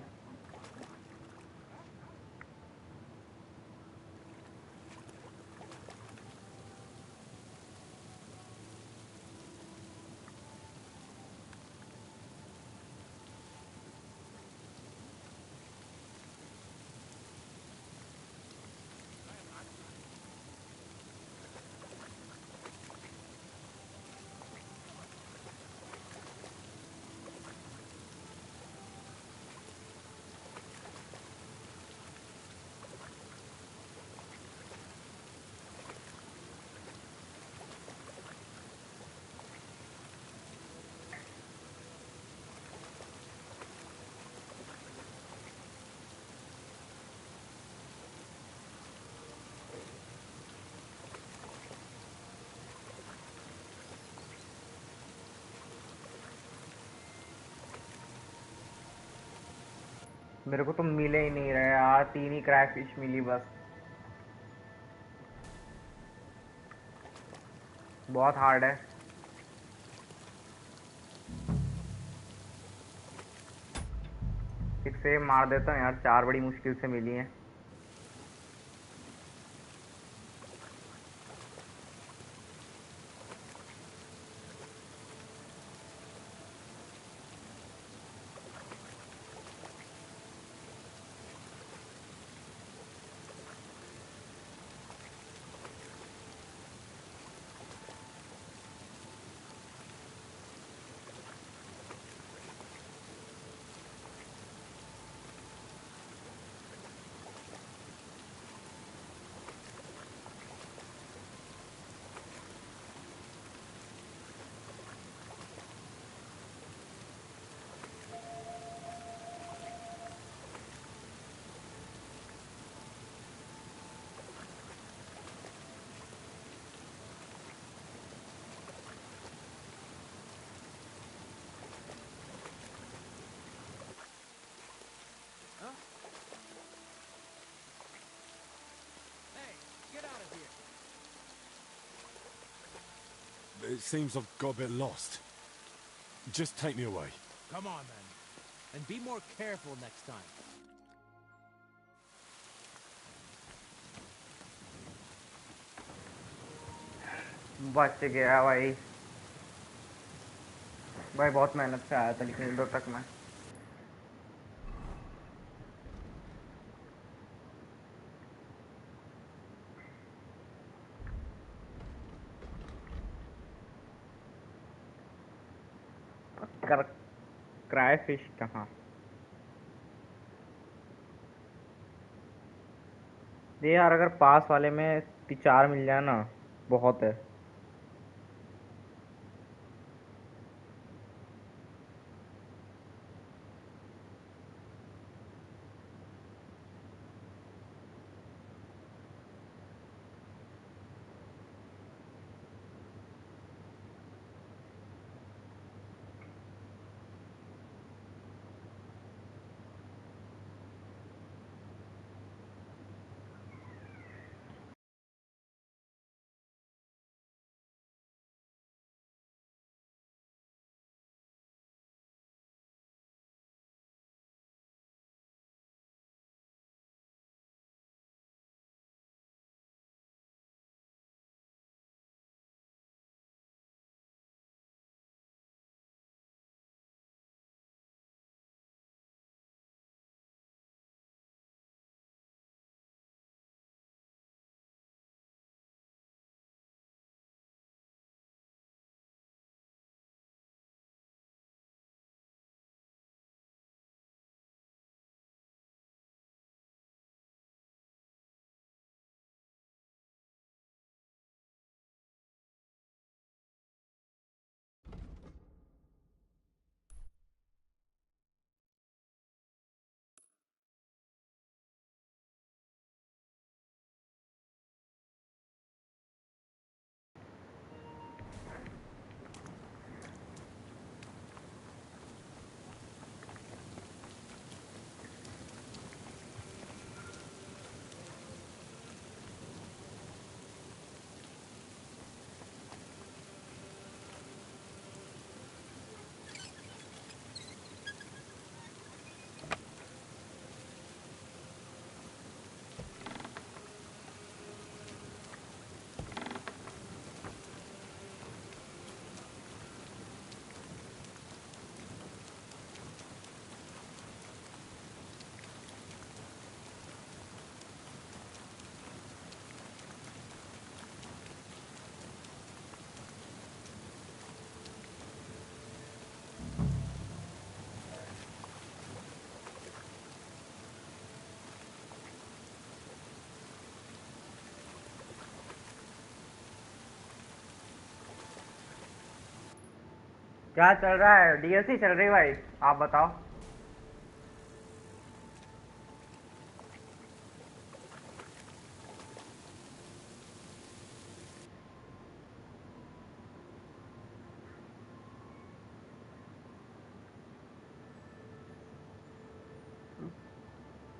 मेरे को तो मिले ही नहीं रहे यार, 3 ही क्रैक फिश मिली बस। बहुत हार्ड है। एक से मार देता हूँ यार, 4 बड़ी मुश्किल से मिली हैं। It seems I've got a bit lost. Just take me away. Come on, then. And be more careful next time. बच गया भाई। भाई बहुत मेहनत से आया था लेकिन इधर तक मैं। कर क्राई फिश कहाँ? ये यार अगर पास वाले में 4 मिल जाए ना बहुत है। क्या चल रहा है? डीएलसी चल रही है भाई, आप बताओ।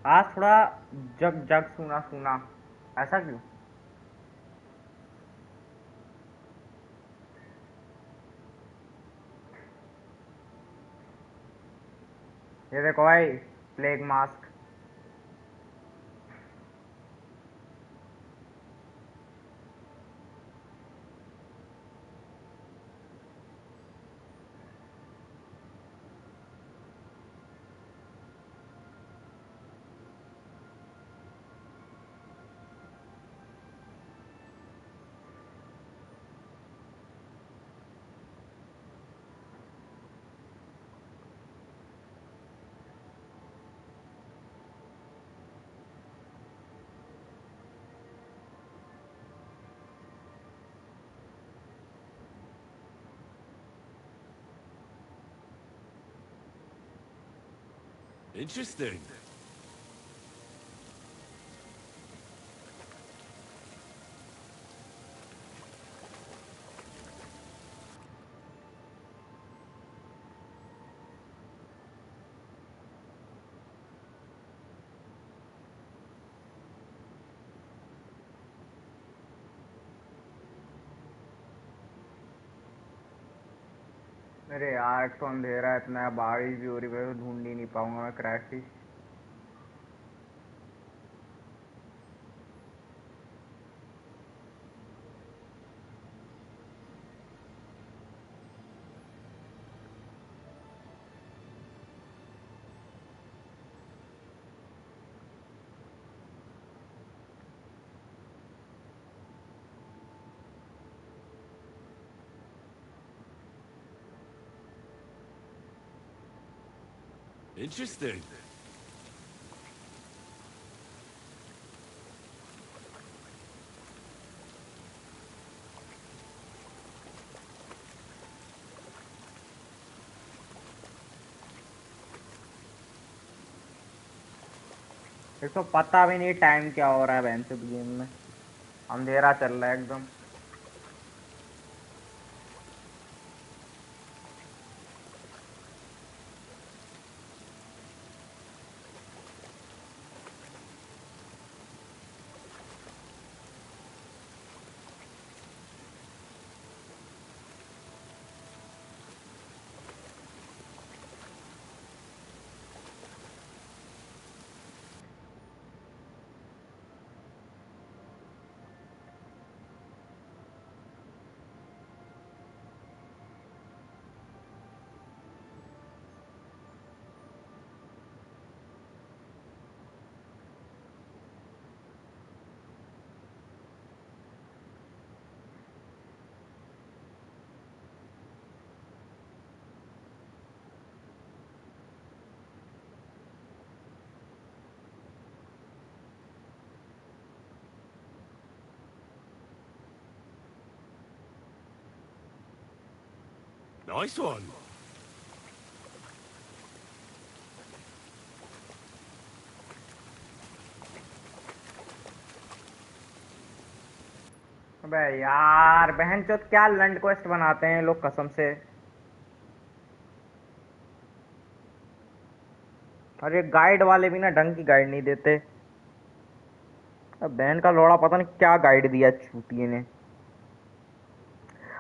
आज थोड़ा जग जग सुना सुना, ऐसा क्यों? ये देखो भाई, प्लेग मास्क। Interesting. अरे यार, एक तो अंधेरा है इतना, बारिश भी हो रही है, ढूंढ ही नहीं पाऊंगा मैं क्रैफिश। Interesting. एक तो पता भी नहीं टाइम क्या हो रहा है बहन से गेम में, अंधेरा चल रहा है एकदम। Nice one. अबे यार, बहन चोद क्या लंड क्वेस्ट बनाते हैं लोग कसम से। अरे गाइड वाले भी ना ढंग की गाइड नहीं देते। अब बहन का लोड़ा पता नहीं क्या गाइड दिया चूतिए ने।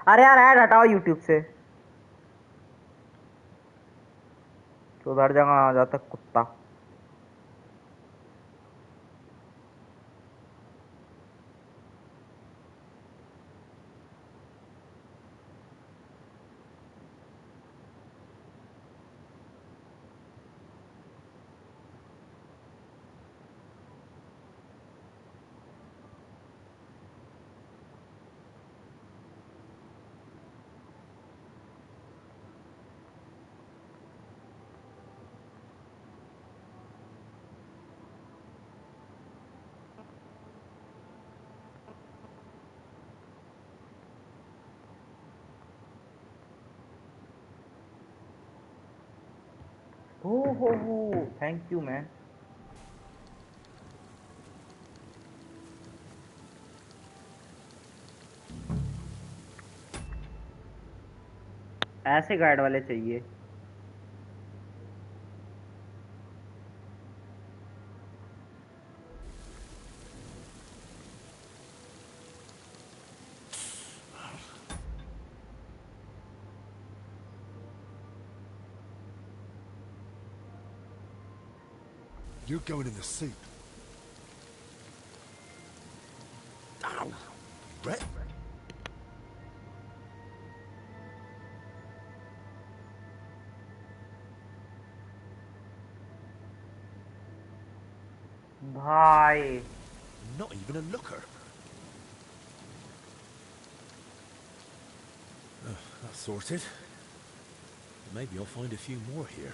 अरे यार, ऐड हटाओ यूट्यूब से, तो उधर जगह आ जाता कुत्ता। हो, थैंक यू मैन। ऐसे गाइड वाले चाहिए। You're going in the soup. Ow! Brett? भाई Not even a looker. That's sorted. Maybe I'll find a few more here.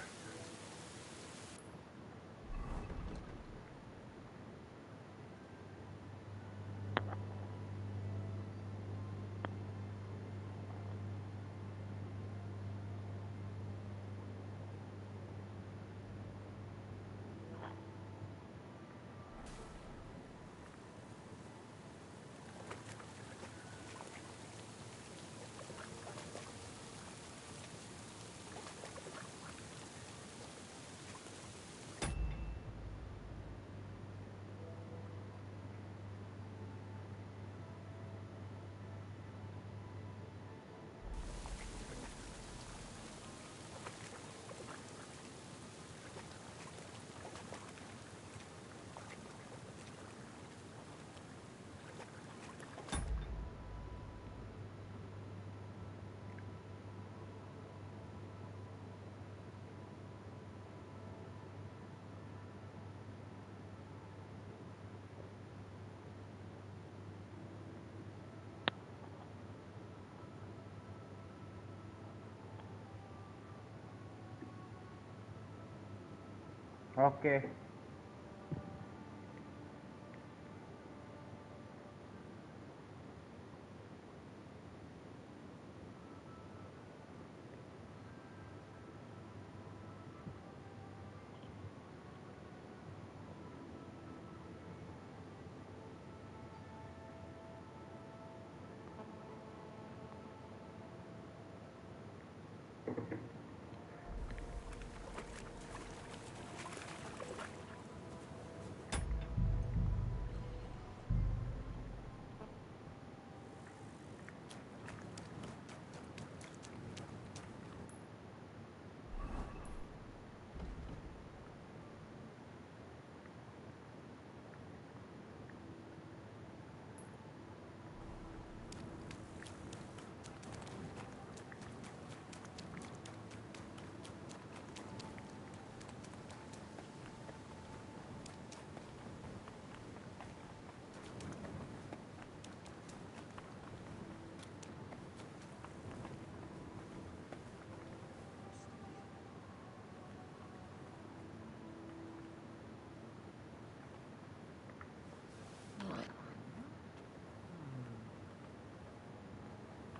Okay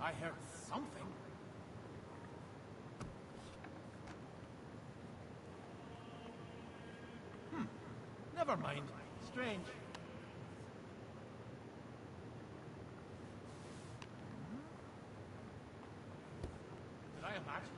I heard something. Never mind. Strange. Did I imagine?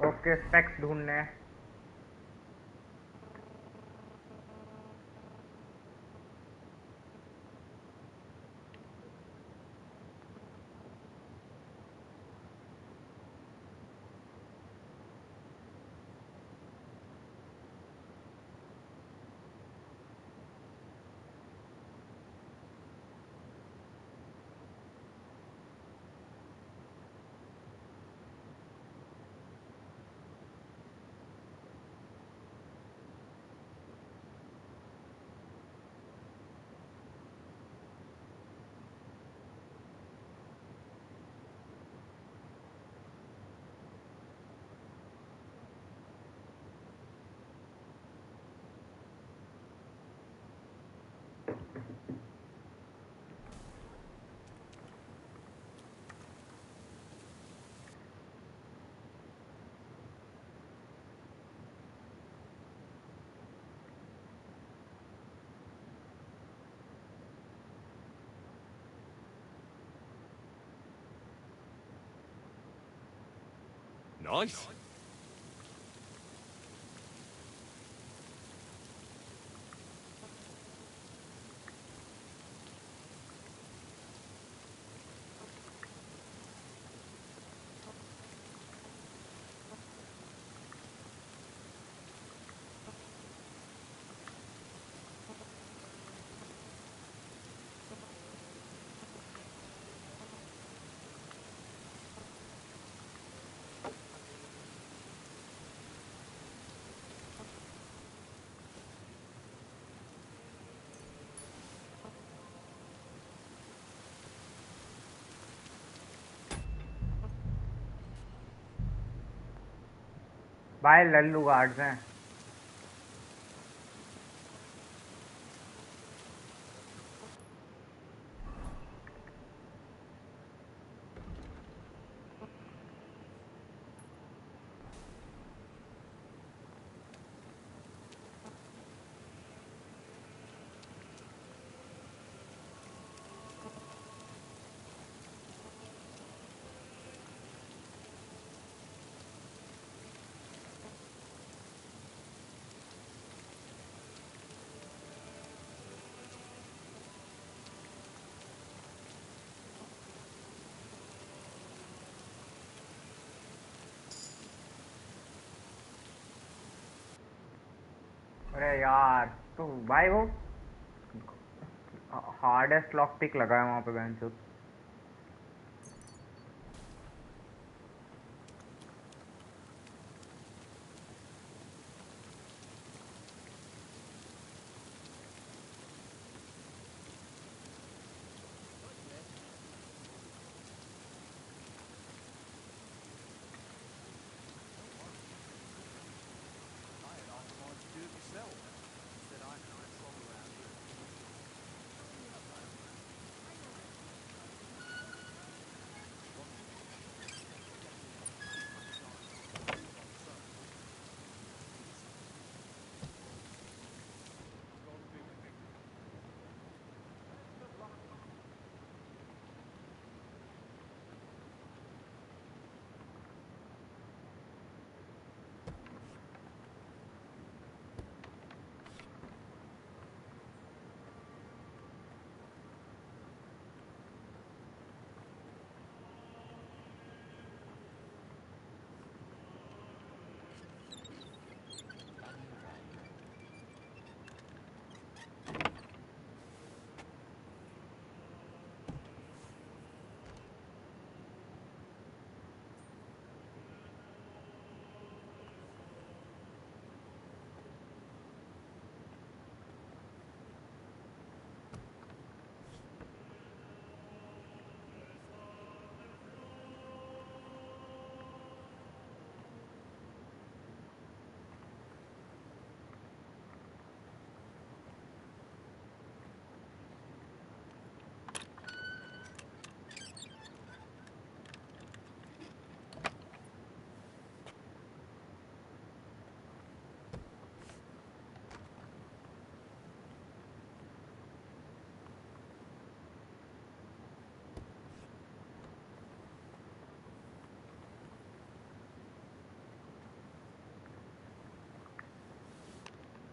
Okay specs ढूंढने हैं Nice. भाई Lallu guards हैं। अरे यार तो भाई वो हार्डेस्ट लॉक पिक लगा है वहाँ पे बेंचो।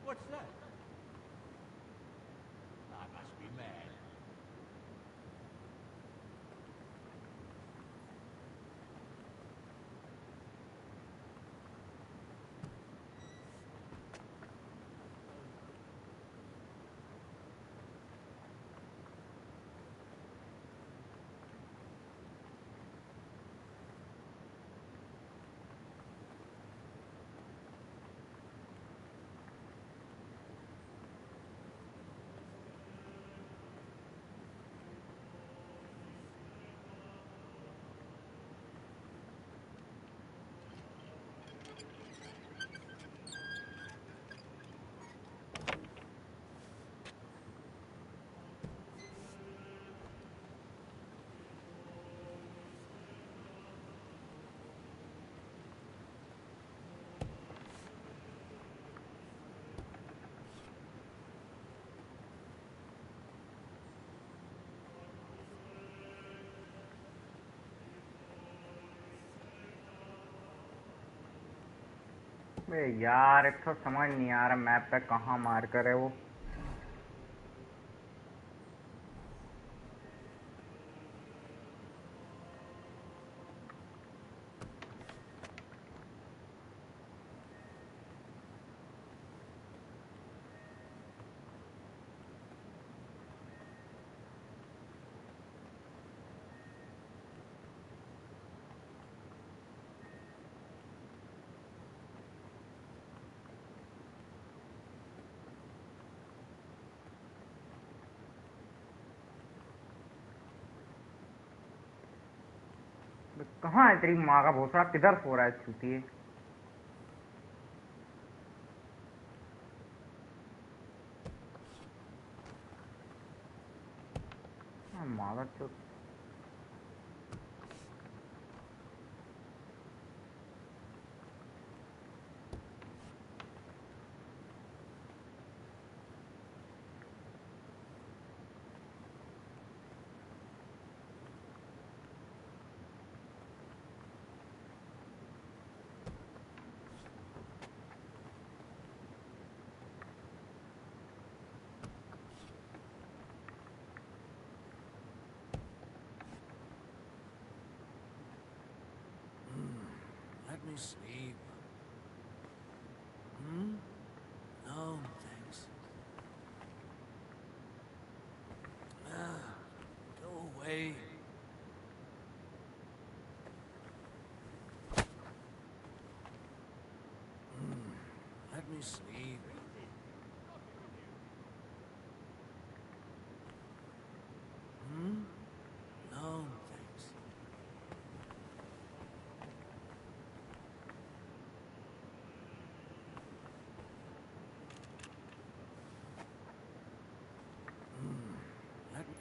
What's that? I must be mad. बे यार एक तो समझ नहीं आ रहा मैप पे कहाँ मार कर है वो। कहाँ है तेरी माँ का भोसड़ा, किधर सो रहा है छूती? माँ का चो Let me sleep. Hmm? No, thanks. Go away. Let me sleep. Hmm? No, thanks. Let me...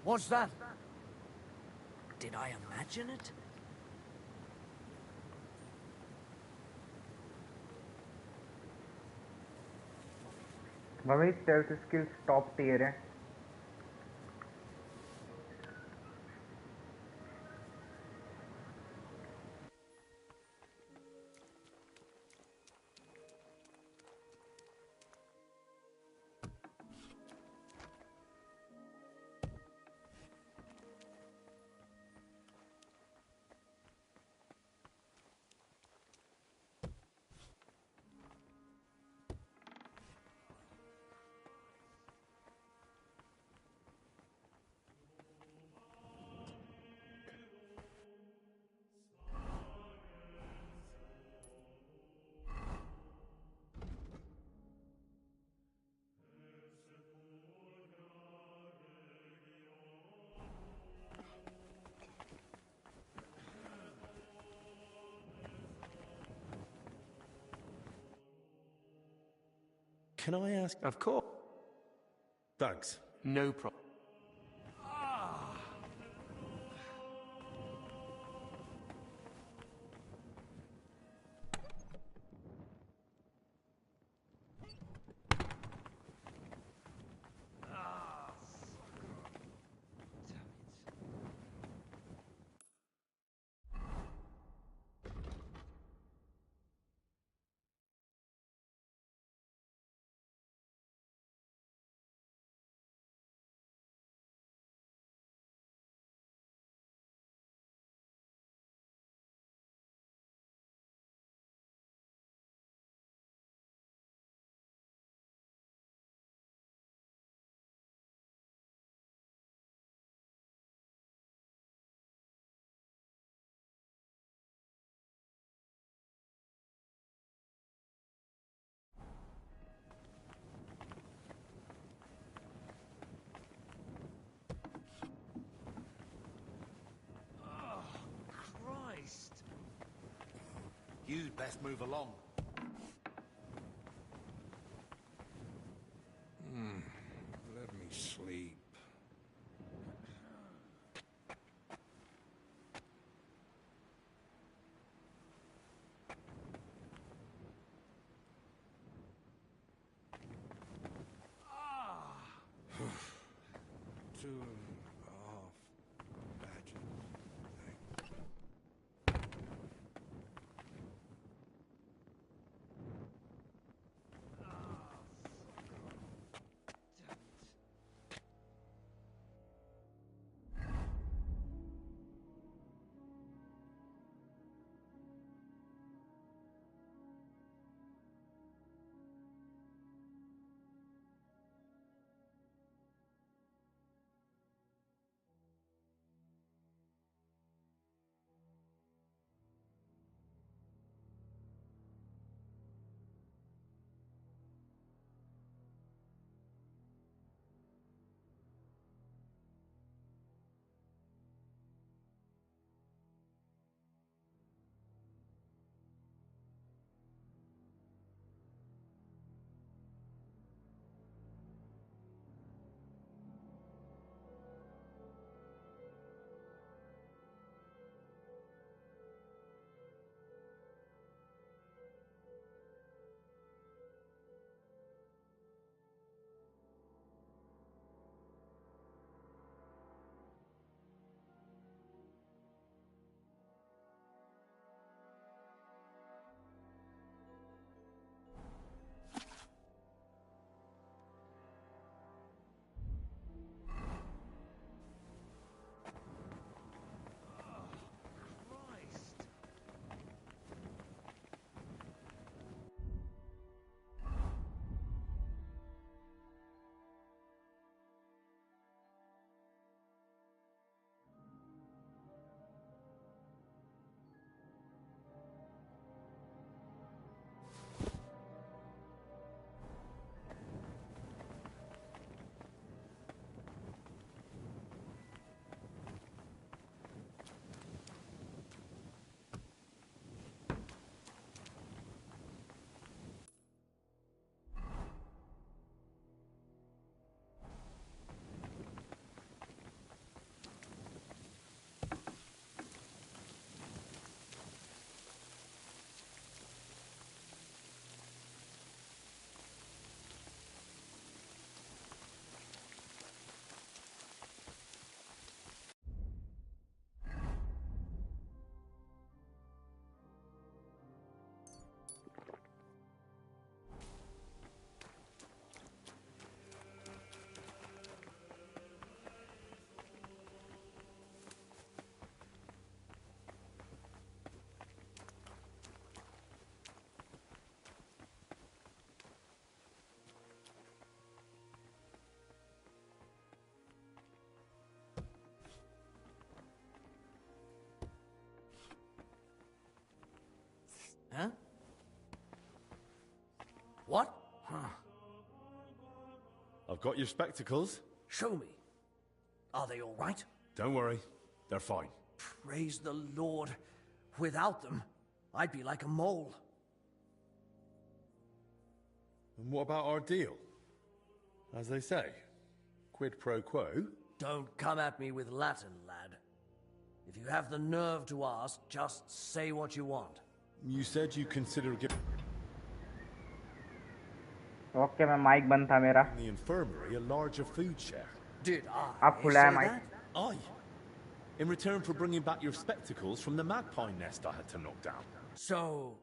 What's that? Did I imagine it? भाई स्टेल्थ स्किल्स टॉप टियर है। Can I ask? Of course. Thanks. No problem. You'd best move along. Let me sleep. Two off badges. Huh? What? I've got your spectacles. Show me. Are they all right? Don't worry, they're fine. Praise the Lord. Without them, I'd be like a mole. And what about our deal? As they say, quid pro quo. Don't come at me with Latin, lad. If you have the nerve to ask, just say what you want. You said you consider giving okay मैं mic बंद था मेरा. the infirmary a larger food share. Did अब I खुला है say mic. that? Aye. In return for bringing back your spectacles from the magpie nest I had to knock down. So...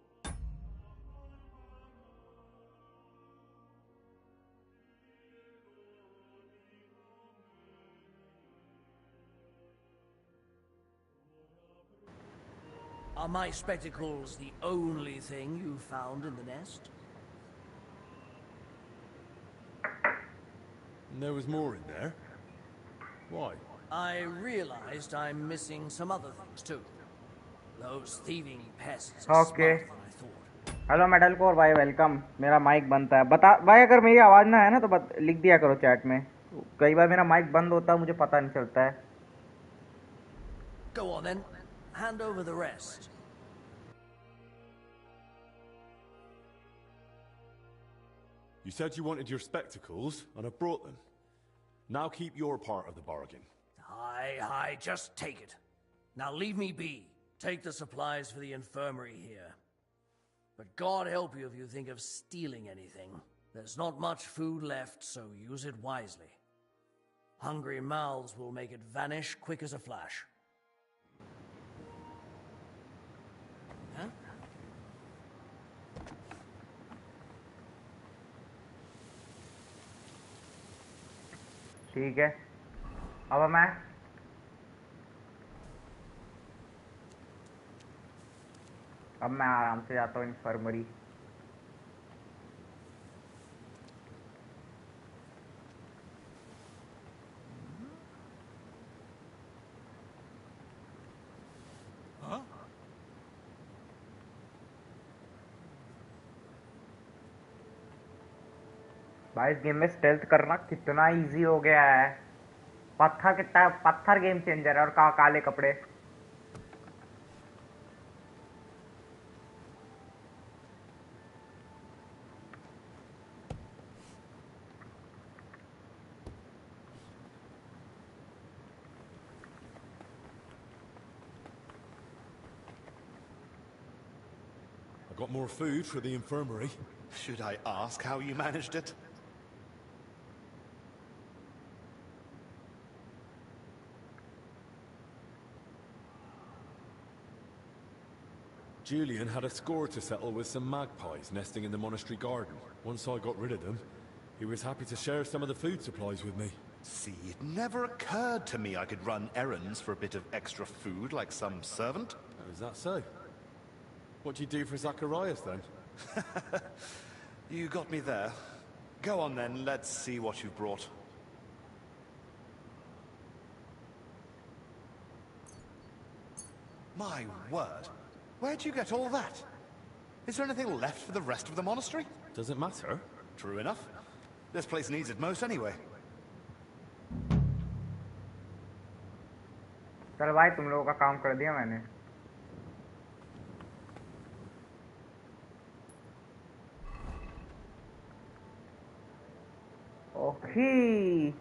Are my spectacles the only thing you found in the nest? And there was more in there. Why? I realized I'm missing some other things too. Those thieving pests are Okay. smarter than I thought. Hello medal core भाई welcome. मेरा mic बनता है. बता भाई अगर मेरी आवाज़ ना है ना तो लिख दिया करो चैट में. कई बार मेरा माइक बंद होता है मुझे पता नहीं चलता है. Go on then. Hand over the rest. You said you wanted your spectacles, and I brought them. Now keep your part of the bargain. Aye, just take it. Now leave me be. Take the supplies for the infirmary here. But God help you if you think of stealing anything. There's not much food left, so use it wisely. Hungry mouths will make it vanish quick as a flash. Huh? ठीक है अब मैं आराम से जाता हूँ infirmary. भाई इस गेम में स्टेल्थ करना कितना इजी हो गया है। पत्थर गेम चेंजर है और काले कपड़े। I got more food for the infirmary. Should I ask how you managed it? Julian had a score to settle with some magpies nesting in the monastery garden. Once I got rid of them, he was happy to share some of the food supplies with me. See, it never occurred to me I could run errands for a bit of extra food like some servant. Oh, is that so? What do you do for Zacharias, then? You got me there. Go on, then. Let's see what you've brought. My word. Where'd you get all that? Is there anything left for the rest of the monastery? Does it matter? True enough. This place needs it most anyway. चल भाई तुम लोगों का काम कर दिया मैंने। Okay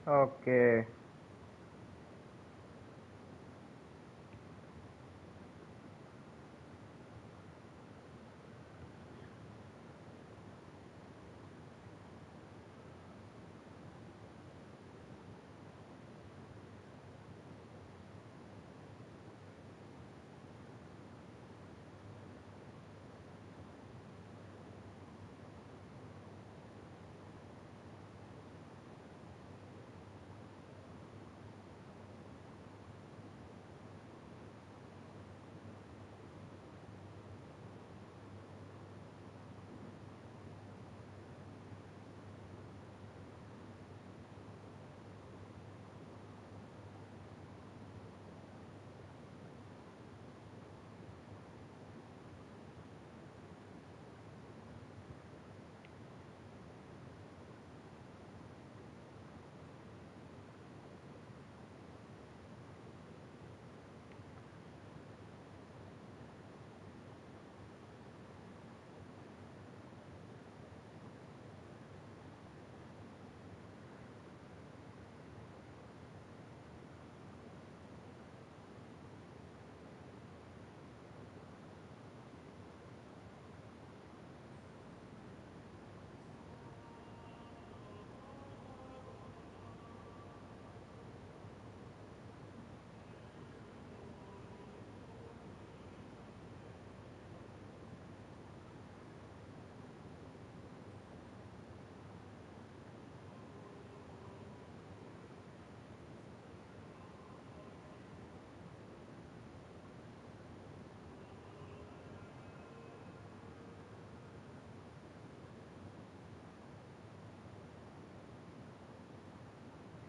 Okay.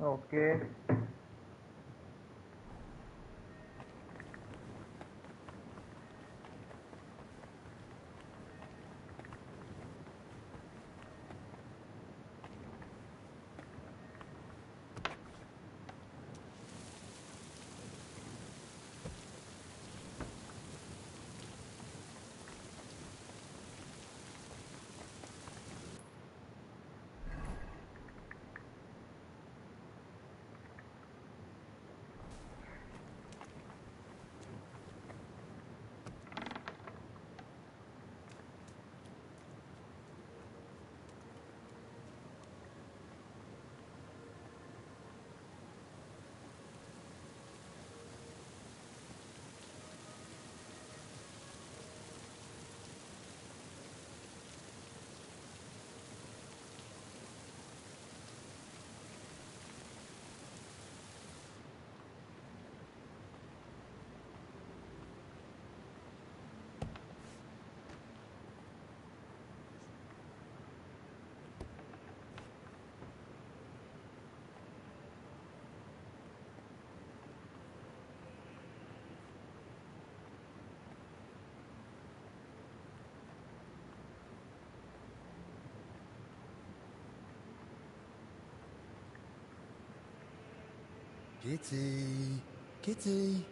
Okay. Kitty, kitty.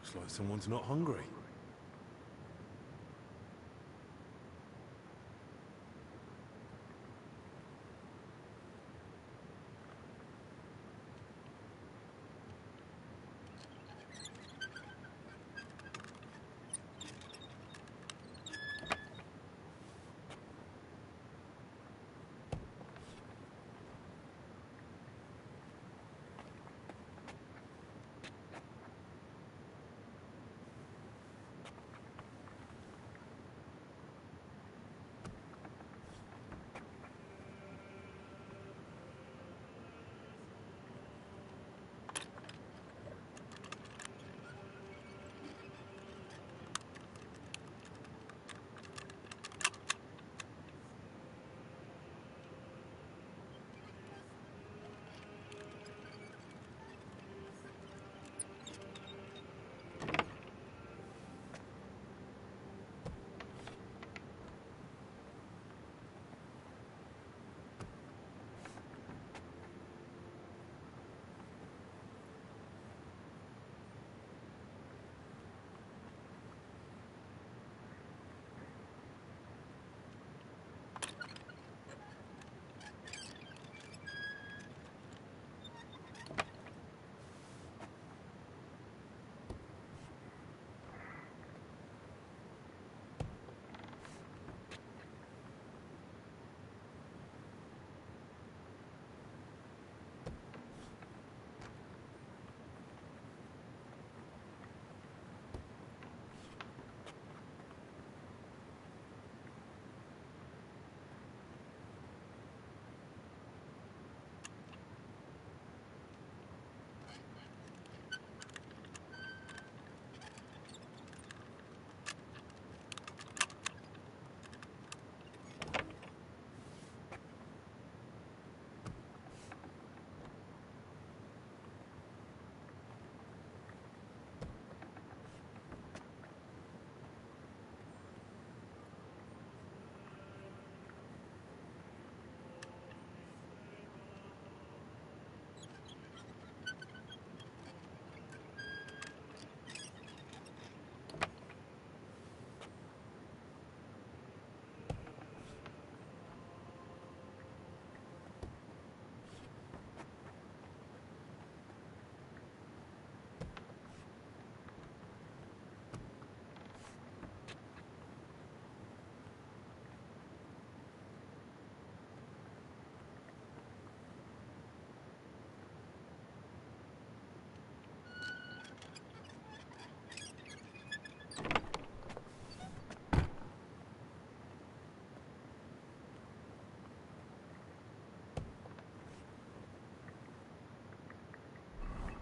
Looks like someone's not hungry.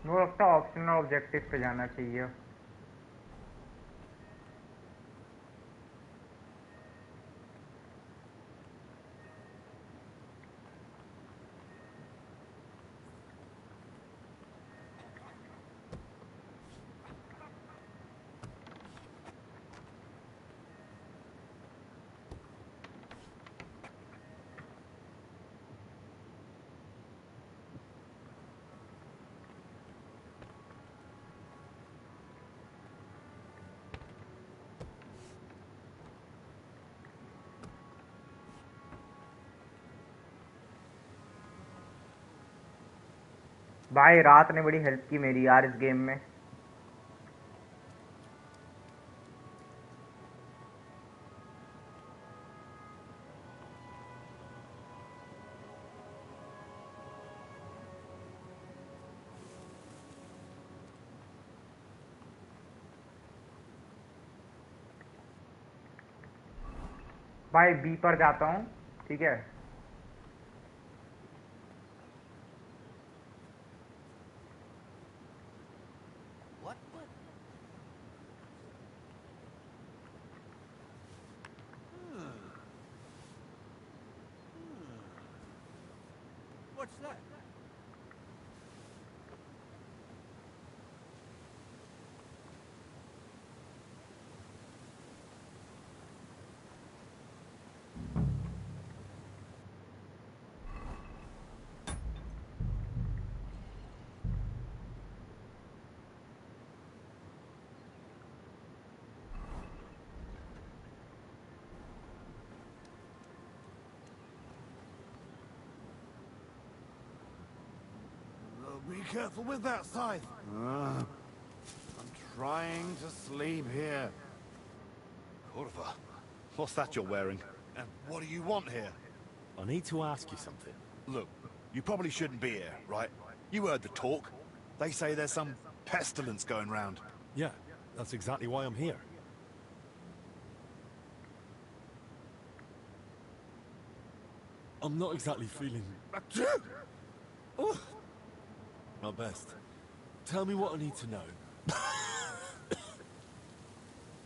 वो लगता है ऑप्शनल ऑब्जेक्टिव पे जाना चाहिए। भाई रात ने बड़ी हेल्प की मेरी यार इस गेम में। भाई बी पर जाता हूँ, ठीक है। What's that? Be careful with that scythe. I'm trying to sleep here. Corva, what's that you're wearing? And what do you want here? I need to ask you something. Look, you probably shouldn't be here, right? You heard the talk. They say there's some pestilence going round. Yeah, that's exactly why I'm here. I'm not exactly feeling... my best. Tell me what I need to know.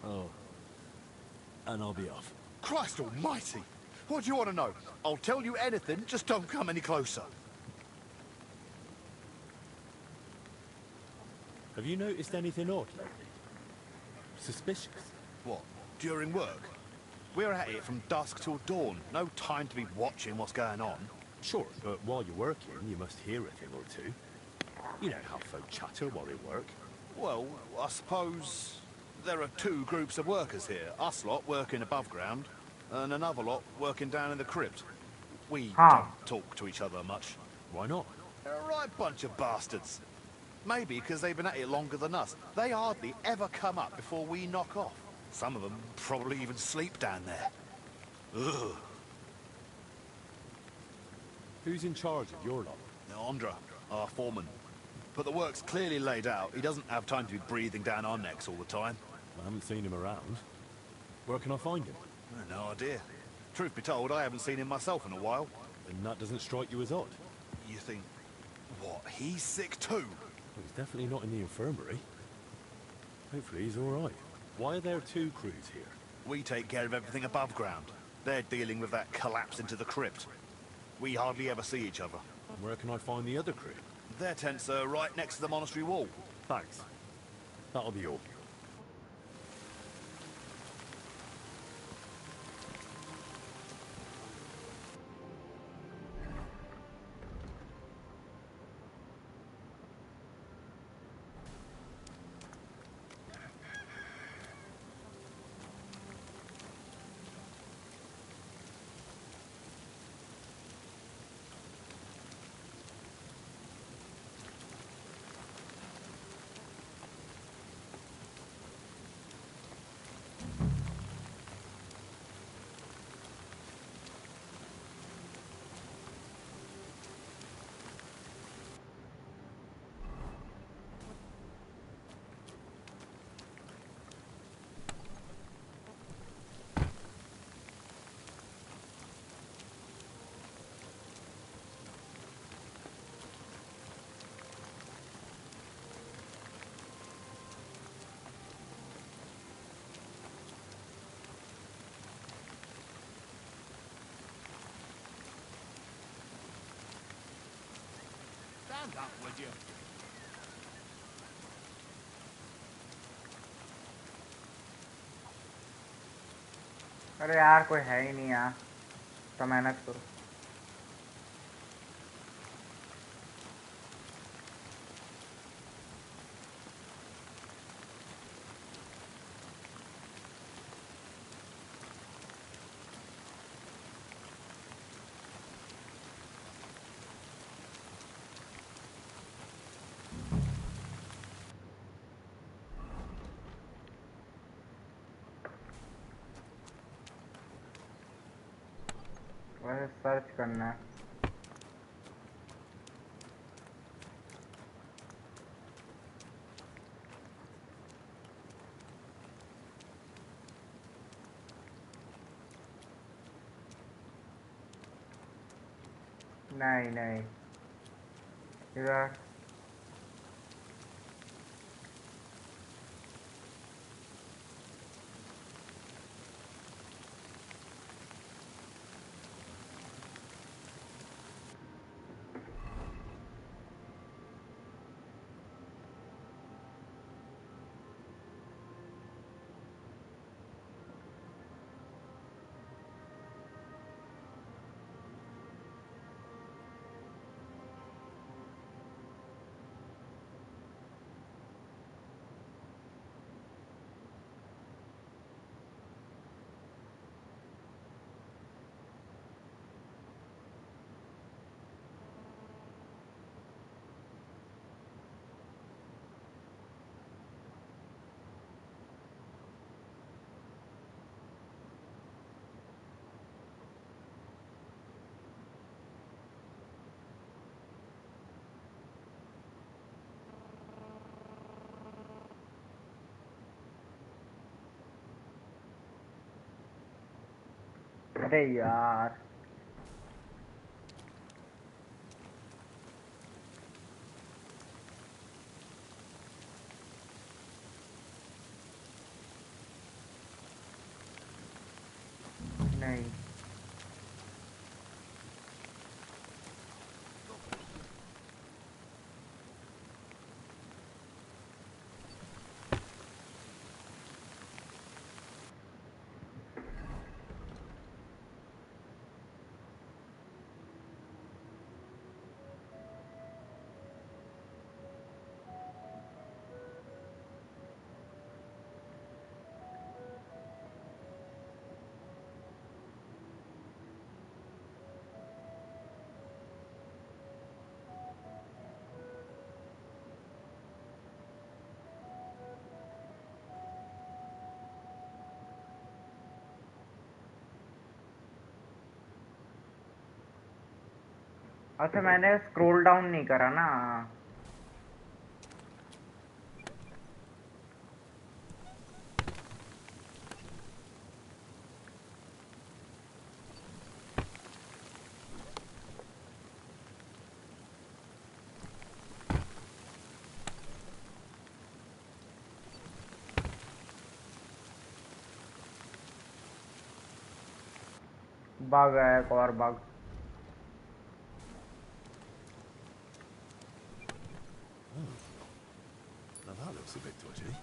Oh. And I'll be off. Christ almighty! What do you want to know? I'll tell you anything, just don't come any closer. Have you noticed anything odd lately? Suspicious? What, during work? We're at it from dusk till dawn. No time to be watching what's going on. Sure, but while you're working, you must hear a thing or two. You know how folk chatter while they work. Well, I suppose there are two groups of workers here. Us lot working above ground, and another lot working down in the crypt. We don't talk to each other much. Why not? They're a right bunch of bastards. Maybe because they've been at it longer than us. They hardly ever come up before we knock off. Some of them probably even sleep down there. Ugh. Who's in charge of your lot? Andra, our foreman. But the work's clearly laid out. He doesn't have time to be breathing down our necks all the time. I haven't seen him around. Where can I find him? No idea. Truth be told, I haven't seen him myself in a while. And that doesn't strike you as odd? You think, what, he's sick too? Well, he's definitely not in the infirmary. Hopefully he's all right. Why are there two crews here? We take care of everything above ground. They're dealing with that collapse into the crypt. We hardly ever see each other. And where can I find the other crew? Their tents are right next to the monastery wall. Thanks. That'll be all. Stand up, would you? अरे यार कोई है ही नहीं यार तो मेहनत करो वैसे सर्च करना है नहीं नहीं इधर अरे यार नहीं अच्छा मैंने स्क्रॉल डाउन नहीं करा ना बग है एक और bug Now that looks a bit dodgy.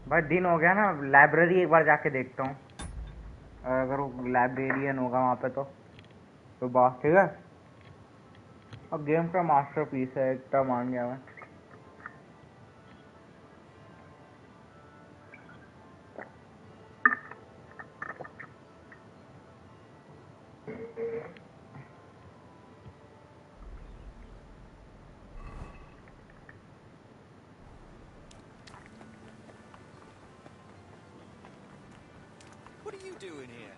भाई दिन हो गया ना लाइब्रेरी एक बार जाके देखता हूँ अगर वो लाइब्रेरियन होगा वहाँ पे तो बात ठीक है और गेम का मास्टरपीस है इतना मान गया मैं What are you doing here?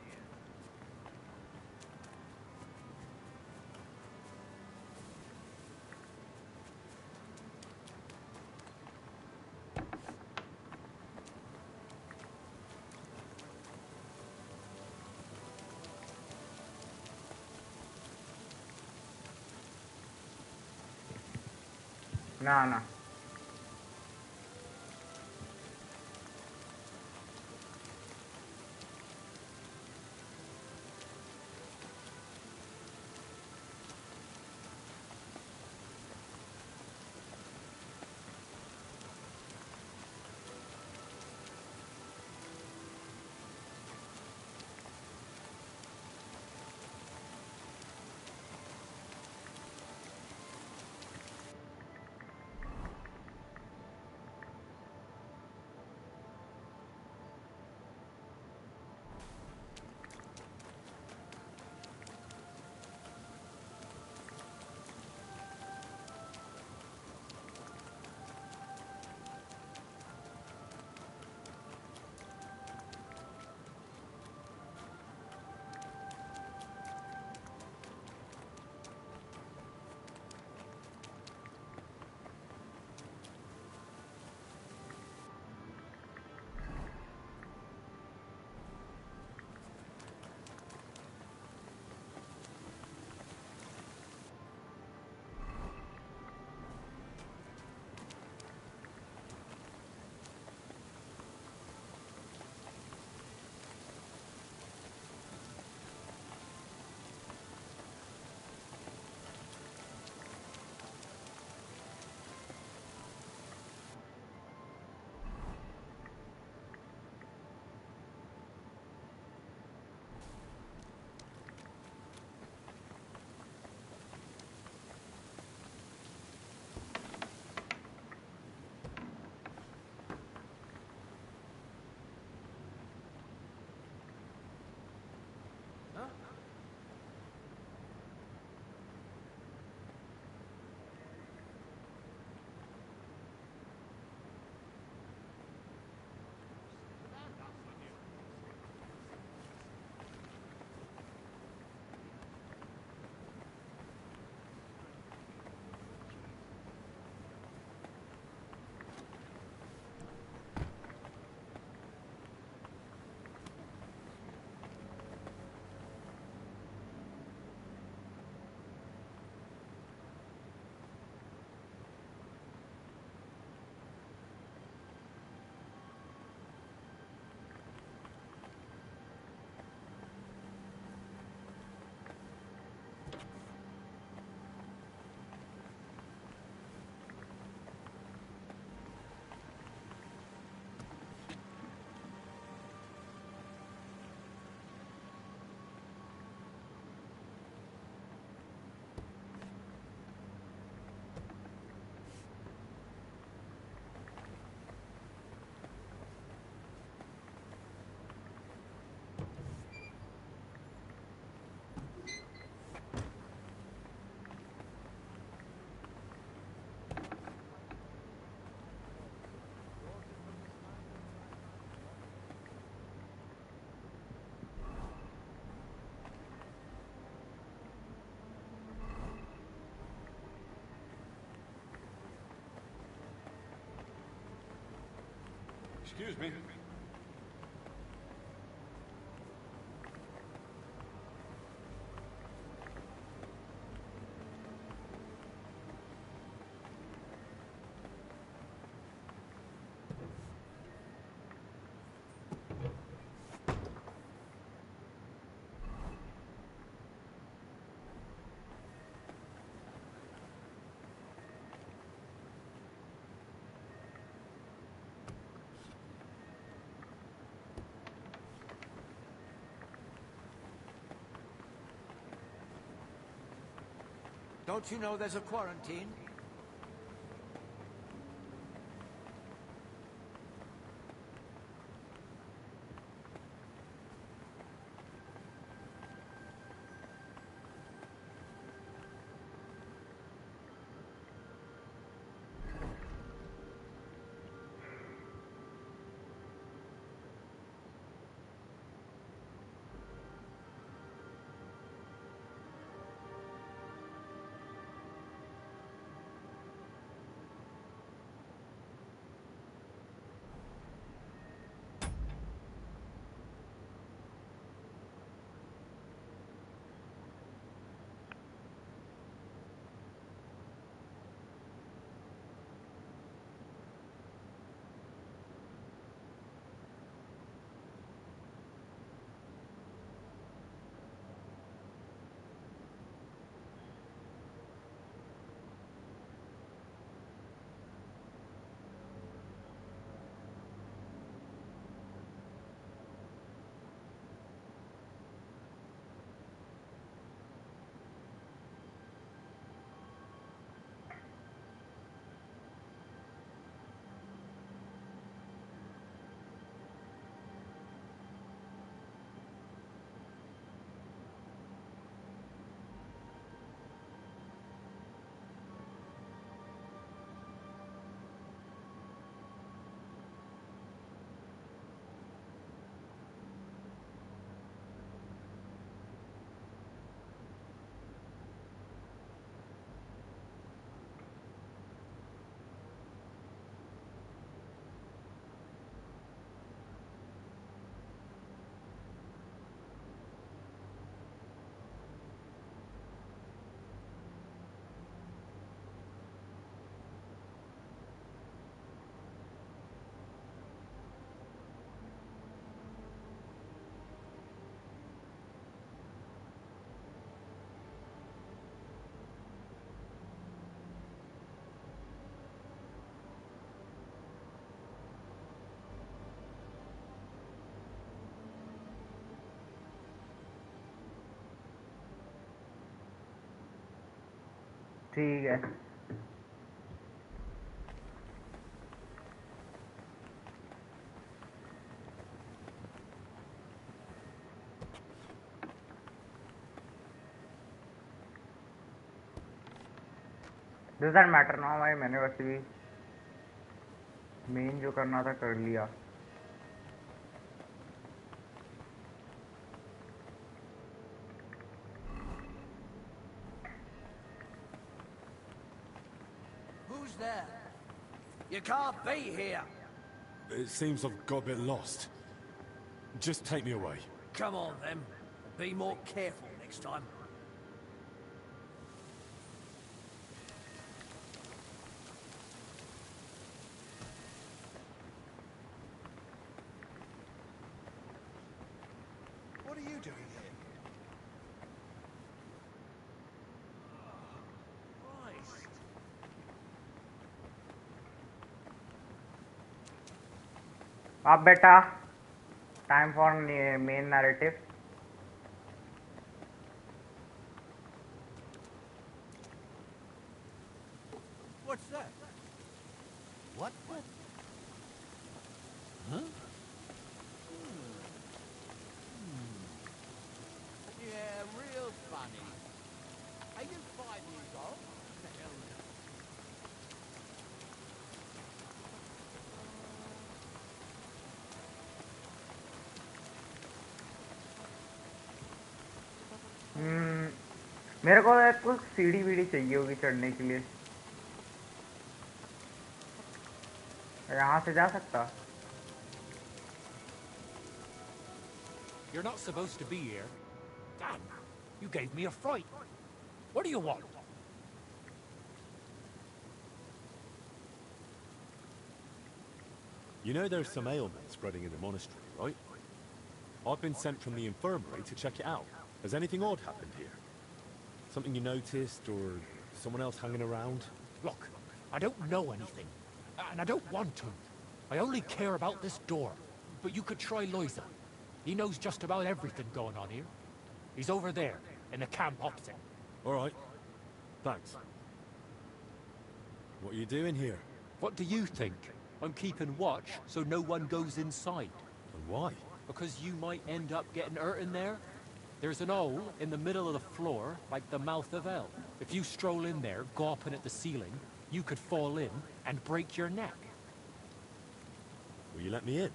ना ना Excuse me. Don't you know there's a quarantine? ठीक है। डजंट मैटर ना भाई, मैंने वैसे भी मेन जो करना था कर लिया। Who's there? You can't be here. It seems I've got a bit lost. Just take me away. Come on, then. Be more careful next time. What are you doing here? Christ. अब बेटा time for main narrative. What's that? What? Huh? Yeah, real funny. Are you 5 years old? The hell no. मेरे को कुछ सीढ़ी वीढ़ी चाहिए होगी चढ़ने के लिए। यहाँ से जा सकता? You're not supposed to be here. Damn, you gave me a fright. What do you want? You know there's some ailment spreading in the monastery, right? I've been sent from the infirmary to check it out. Has anything odd happened here? Something you noticed, or someone else hanging around? Look, I don't know anything, and I don't want to. I only care about this door. But you could try Loiza. He knows just about everything going on here. He's over there, in the camp opposite. All right. Thanks. What are you doing here? What do you think? I'm keeping watch so no one goes inside. And why? Because you might end up getting hurt in there. There's an hole in the middle of the floor, like the mouth of hell. If you stroll in there, gawping at the ceiling, you could fall in and break your neck. Will you let me in?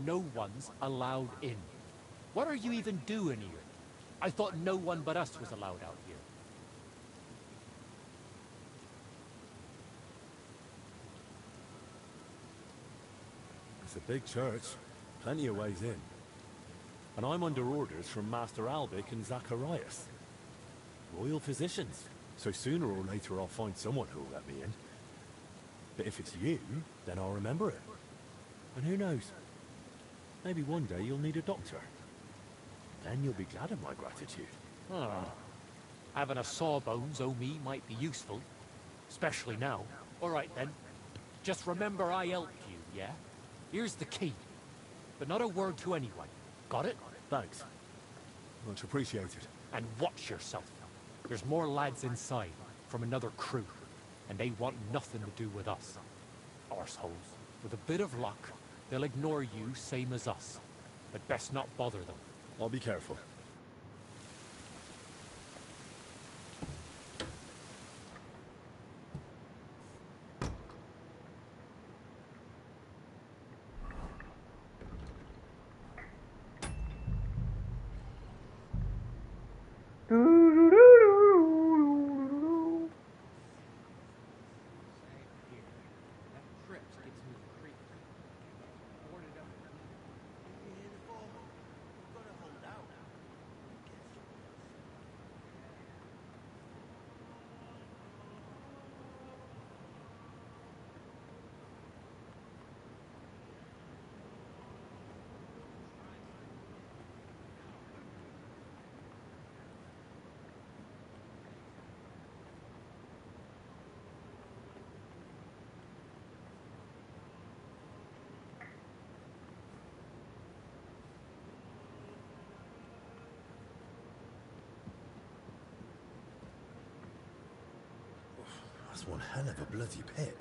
No one's allowed in. What are you even doing here? I thought no one but us was allowed out here. It's a big church. Plenty of ways in. And I'm under orders from Master Albic and Zacharias. Royal physicians. So sooner or later I'll find someone who'll let me in. But if it's you, then I'll remember it. And who knows? Maybe one day you'll need a doctor. Then you'll be glad of my gratitude. Ah, having a sawbones o' me might be useful. Especially now. All right then. Just remember I helped you, yeah? Here's the key. But not a word to anyone. Got it? Thanks. Much appreciated. And watch yourself. There's more lads inside, from another crew. And they want nothing to do with us. Arseholes. With a bit of luck, they'll ignore you same as us. But best not bother them. I'll be careful. That's one hell of a bloody pit.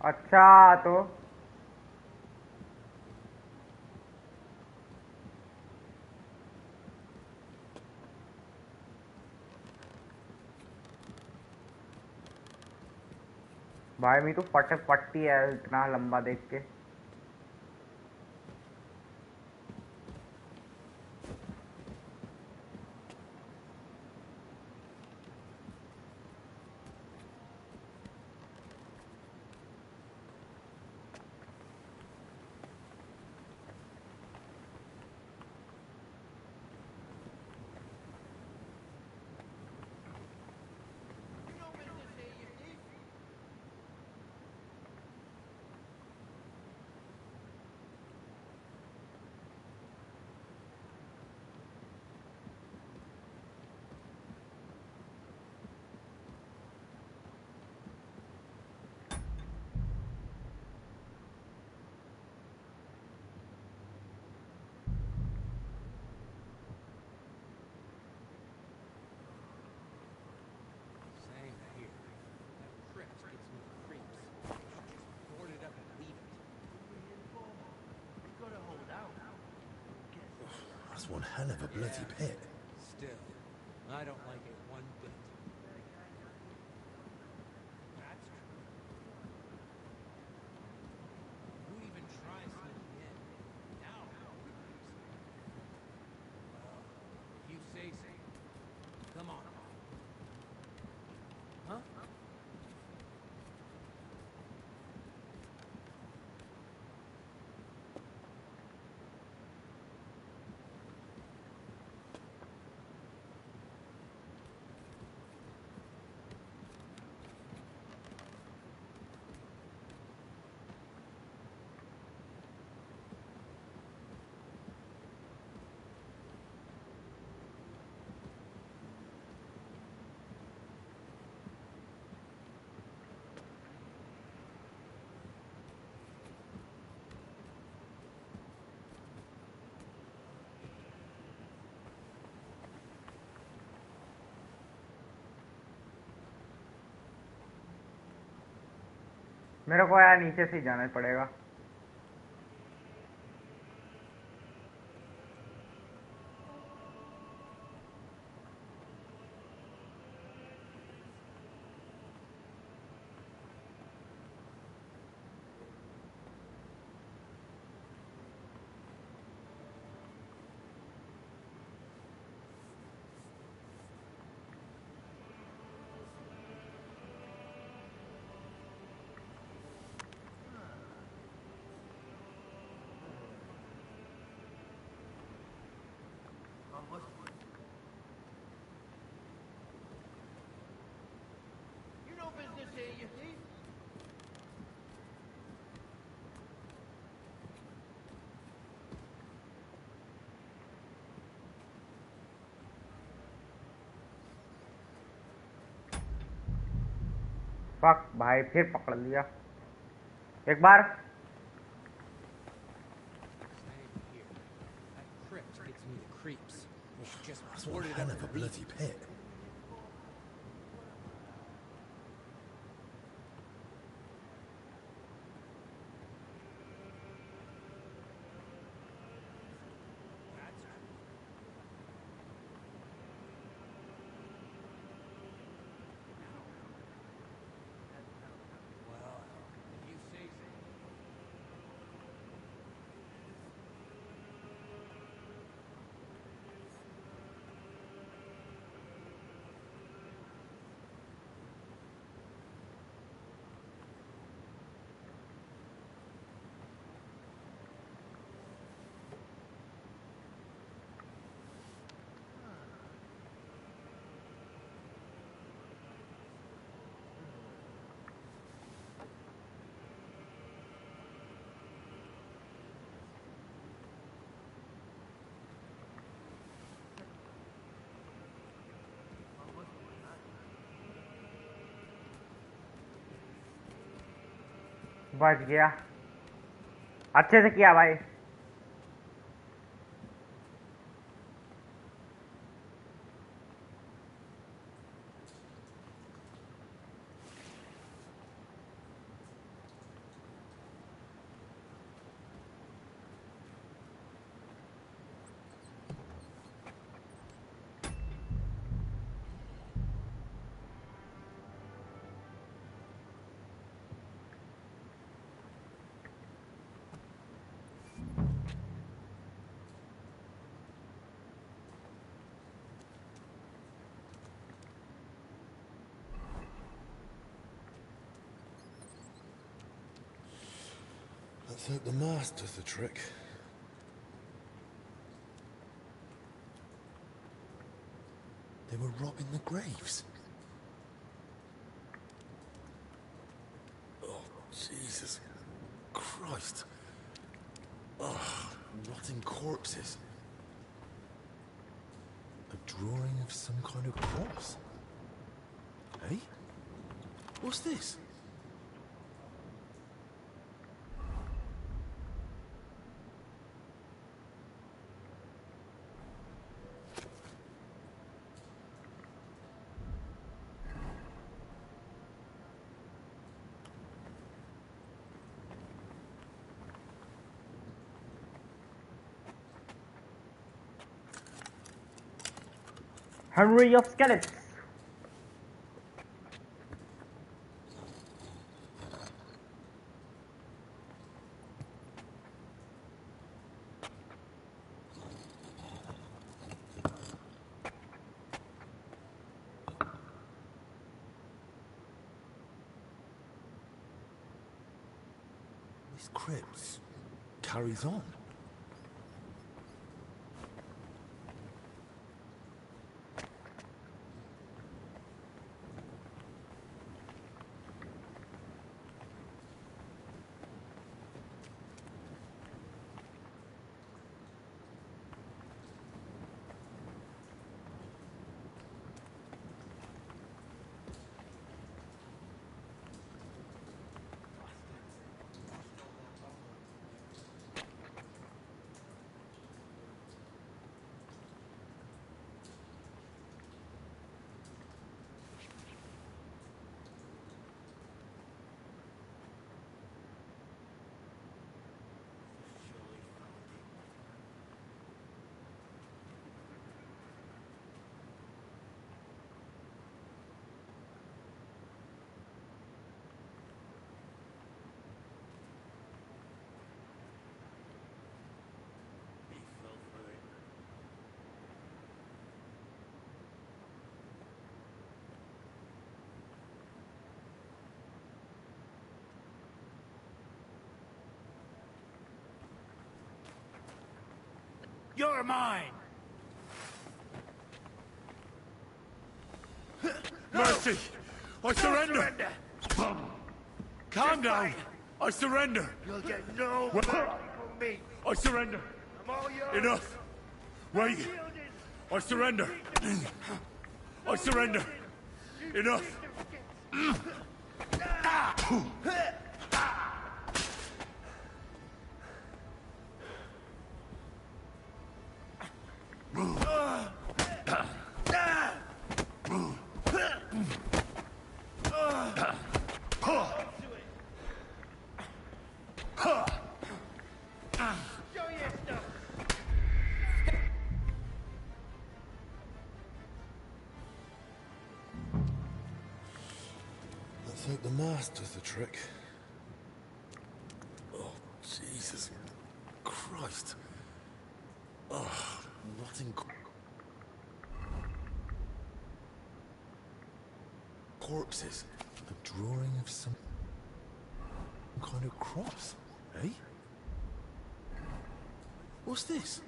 अच्छा तो भाई मैं तो पट्टी है इतना लंबा देख के। That's one hell of a bloody pit. Still, I don't like it one bit. That's true. Who even tries sneaking in? Now, well, if you say so. Come on. Huh? मेरे को यार नीचे से ही जाना पड़ेगा। You know business here, you see? Fuck भाई, फिर पकड़ लिया एक बार। That's one hell of a bloody pit. बच गया, अच्छे से किया भाई। Let's hope the mast does the trick. They were robbing the graves. Oh, Jesus Christ. Oh, rotting corpses. A drawing of some kind of cross. Hey? What's this? Hungry of skeletons. This crypt carries on. You're mine! Mercy! I surrender! Calm down! I surrender! You'll get no mercy from me! I surrender! I'm all yours! Enough! Wait! I surrender! I surrender! Enough! Let's hope the mask does the trick. Oh, Jesus Christ. Oh, rotting corpses. A drawing of some kind of cross, eh? What's this?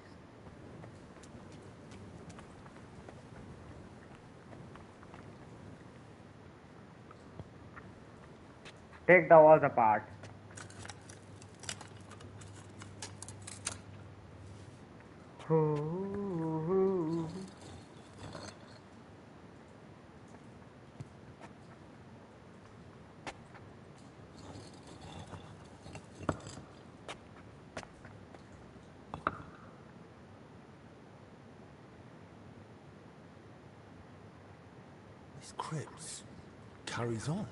Take the walls apart. This crypt carries on.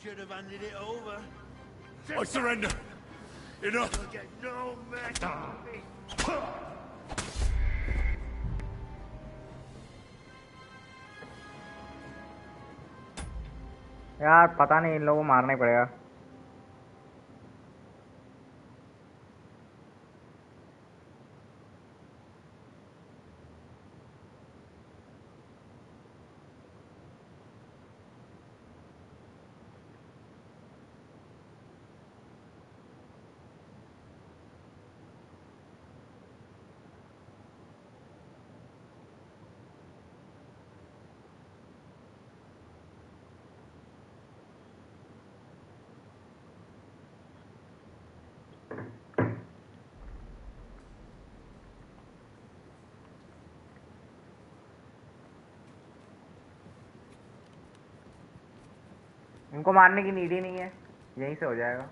should have handed it over. I surrender. Enough. You'll get no mercy from me. यार पता नहीं, इन लोगों को मारना ही पड़ेगा। इनको मारने की नीड ही नहीं है, यहीं से हो जाएगा।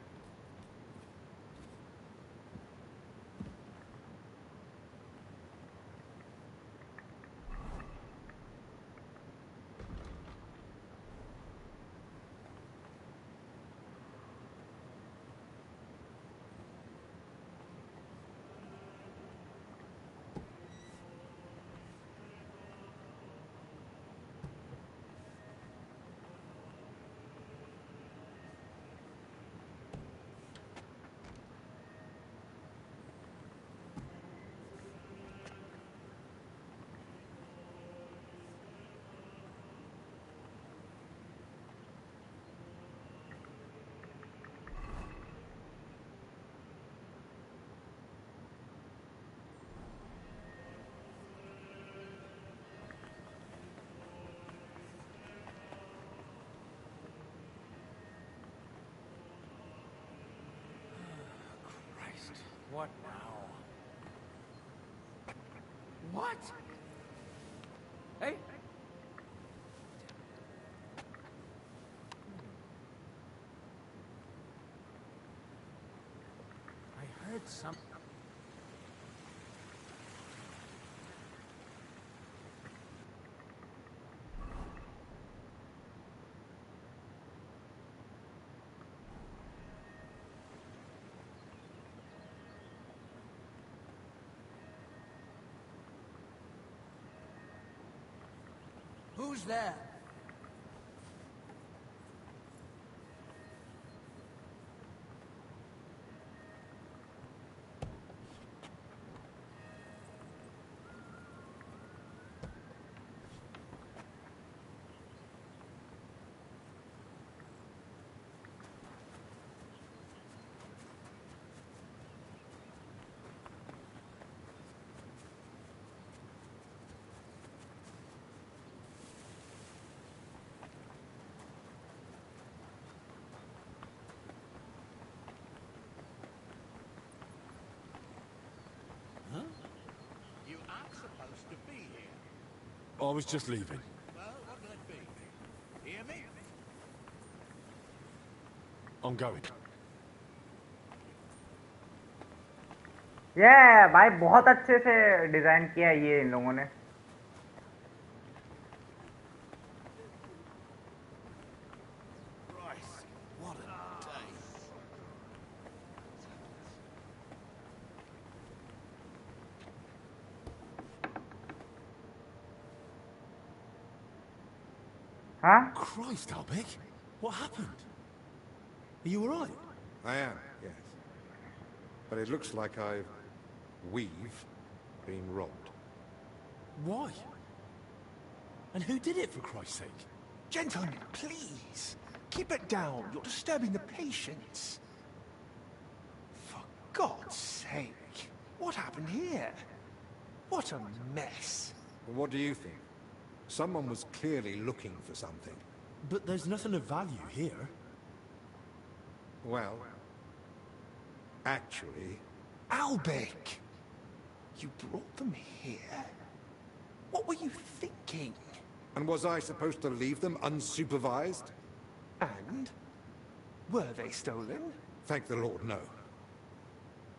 What now? What? Hey? I heard some... Who's there? You aren't supposed to be here. I was just leaving. Well, what will it be? Hear me? I'm going. ये भाई बहुत अच्छे से डिजाइन किया है ये इन लोगों ने। Huh? Christ, Albec. What happened? Are you alright? I am, yes. But it looks like we've been robbed. Why? And who did it, for Christ's sake? Gentlemen, please. Keep it down. You're disturbing the patients. For God's sake. What happened here? What a mess. Well, what do you think? Someone was clearly looking for something. But there's nothing of value here. Well, actually... Albec! You brought them here? What were you thinking? And was I supposed to leave them unsupervised? And? Were they stolen? Thank the Lord, no.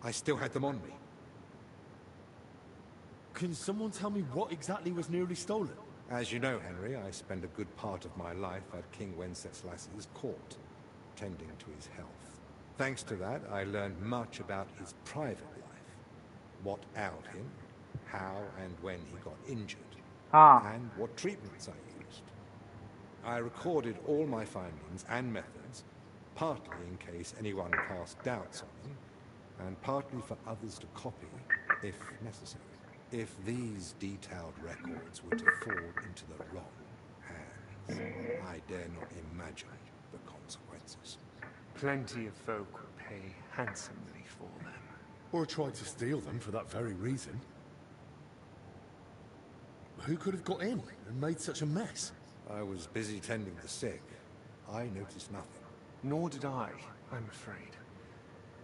I still had them on me. Can someone tell me what exactly was nearly stolen? As you know, Henry, I spend a good part of my life at King Wenceslas's court. tending to his health. Thanks to that, I learned much about his private life. What ailed him, how and when he got injured, and what treatments I used. I recorded all my findings and methods, partly in case anyone cast doubts on them, and partly for others to copy, if necessary. If these detailed records were to fall into the wrong hands, I dare not imagine the consequences. Plenty of folk would pay handsomely for them. Or tried to steal them for that very reason. Who could have got in and made such a mess? I was busy tending the sick. I noticed nothing. Nor did I, I'm afraid.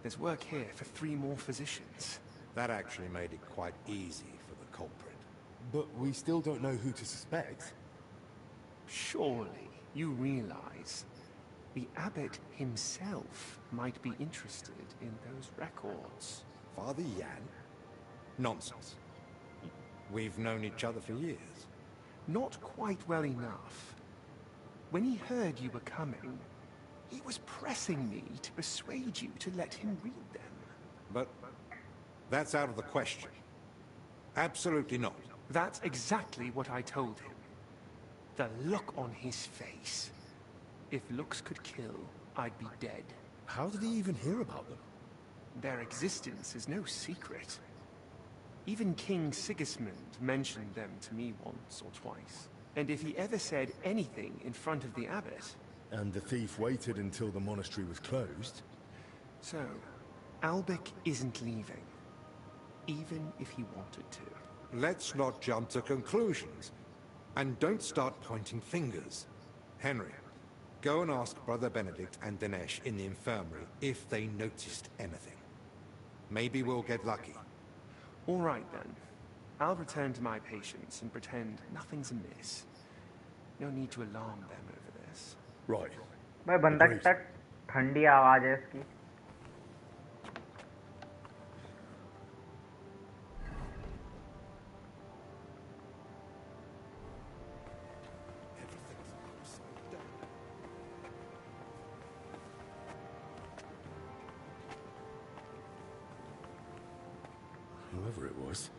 There's work here for 3 more physicians. That actually made it quite easy for the culprit. But we still don't know who to suspect. Surely you realize the abbot himself might be interested in those records. Father Yan? Nonsense. We've known each other for years. Not quite well enough. When he heard you were coming, he was pressing me to persuade you to let him read them. But that's out of the question. Absolutely not. That's exactly what I told him. The look on his face. If looks could kill, I'd be dead. How did he even hear about them? Their existence is no secret. Even King Sigismund mentioned them to me once or twice. And if he ever said anything in front of the abbot... And the thief waited until the monastery was closed? So, Albec isn't leaving. Even if he wanted to. Let's not jump to conclusions. And don't start pointing fingers. Henry, go and ask Brother Benedict and Dinesh in the infirmary if they noticed anything. Maybe we'll get lucky. All right, then. I'll return to my patients and pretend nothing's amiss. No need to alarm them over this. Right. भाई बंदा कितना ठंडी आवाज है इसकी. Whoever it was,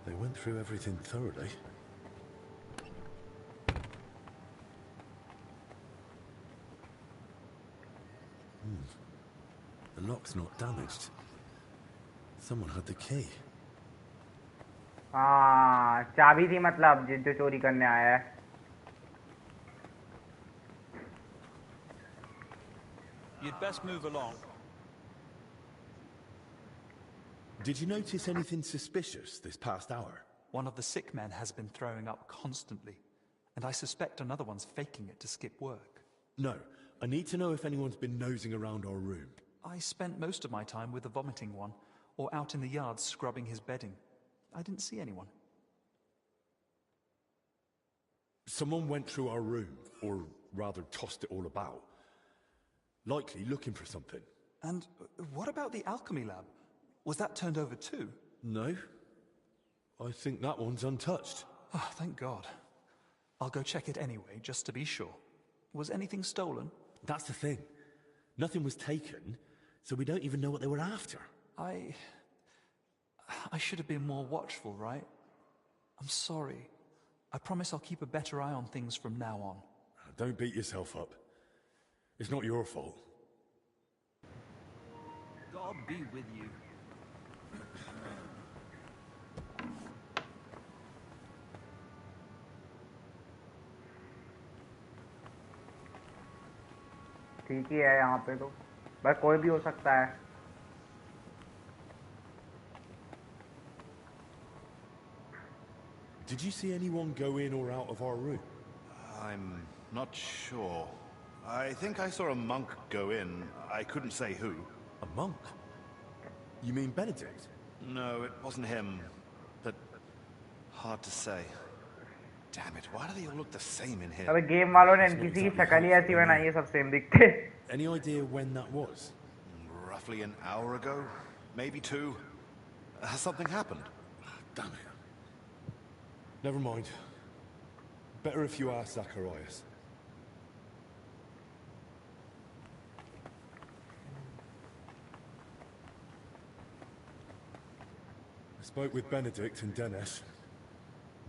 they went through everything thoroughly. The lock's not damaged. Someone had the key. हाँ, चाबी थी मतलब जो चोरी करने आया है. You'd best move along. Did you notice anything suspicious this past hour? One of the sick men has been throwing up constantly, and I suspect another one's faking it to skip work. No, I need to know if anyone's been nosing around our room. I spent most of my time with the vomiting one, or out in the yard scrubbing his bedding. I didn't see anyone. Someone went through our room, or rather tossed it all about. Likely looking for something. And what about the alchemy lab? Was that turned over too? No. I think that one's untouched. Oh, thank God. I'll go check it anyway, just to be sure. Was anything stolen? That's the thing. Nothing was taken, so we don't even know what they were after. I should have been more watchful, right? I'm sorry. I promise I'll keep a better eye on things from now on. Don't beat yourself up. It's not your fault. God be with you. ठीक ही है यहाँ पे तो. भाई कोई भी हो सकता है. Did you see anyone go in or out of our room? I'm not sure. I think I saw a monk go in. I couldn't say who. A monk? You mean Benedict? No, it wasn't him. But hard to say. Damn it, why do they all look the same in here? अबे game वालों ने किसी की शक्ल ही ऐसी बनाई है, सब सेम दिखते. Any idea when that was? Roughly an hour ago, maybe 2. Has something happened? Damn it. Never mind. Better if you ask Zacharias. Spoke with Benedict and Dennis.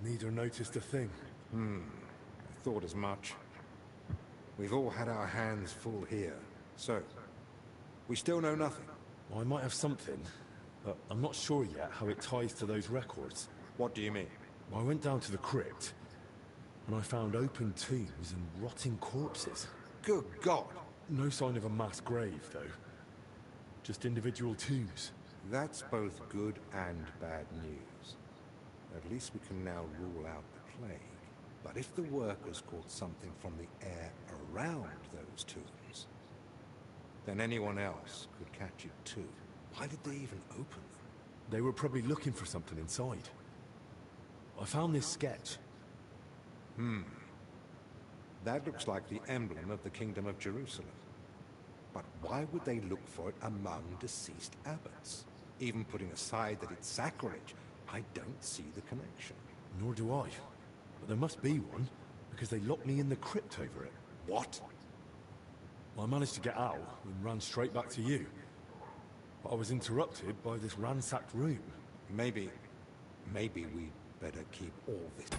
Neither noticed a thing. I thought as much. We've all had our hands full here, so we still know nothing. Well, I might have something, but I'm not sure yet how it ties to those records. What do you mean? Well, I went down to the crypt, and I found open tombs and rotting corpses. Good God! No sign of a mass grave, though. Just individual tombs. That's both good and bad news. At least we can now rule out the plague. But if the workers caught something from the air around those tombs, then anyone else could catch it too. Why did they even open them? They were probably looking for something inside. I found this sketch. That looks like the emblem of the Kingdom of Jerusalem. But why would they look for it among deceased abbots? Even putting aside that it's sacrilege, I don't see the connection. Nor do I. But there must be one, because they locked me in the crypt over it. What? Well, I managed to get out and ran straight back to you. But I was interrupted by this ransacked room. Maybe we'd better keep all this.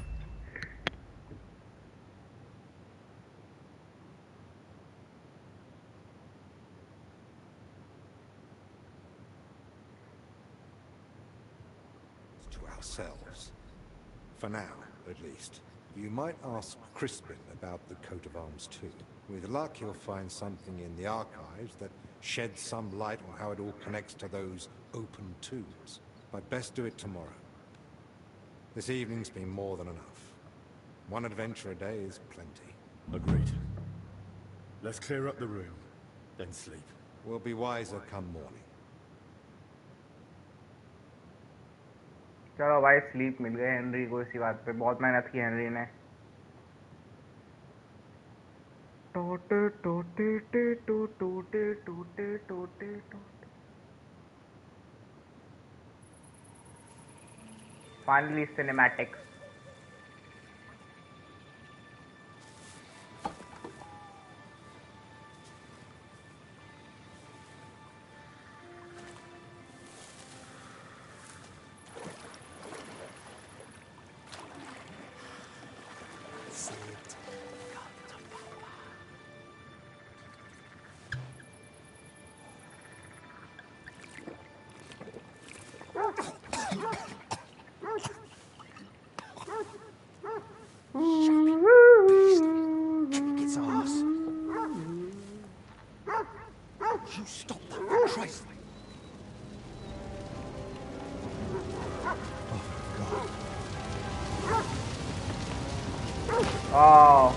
To ourselves. For now, at least. You might ask Crispin about the coat of arms too. With luck, he'll find something in the archives that sheds some light on how it all connects to those open tombs. But best do it tomorrow. This evening's been more than enough. One adventure a day is plenty. Agreed. Let's clear up the room, then sleep. We'll be wiser come morning. चलो भाई sleep मिल गए Henry को इसी बात पे बहुत मेहनत की हेनरी ने टोटे टोटे टे टोटे टोटे टोटे टोटे finally cinematics You stop that, for Christ! Oh.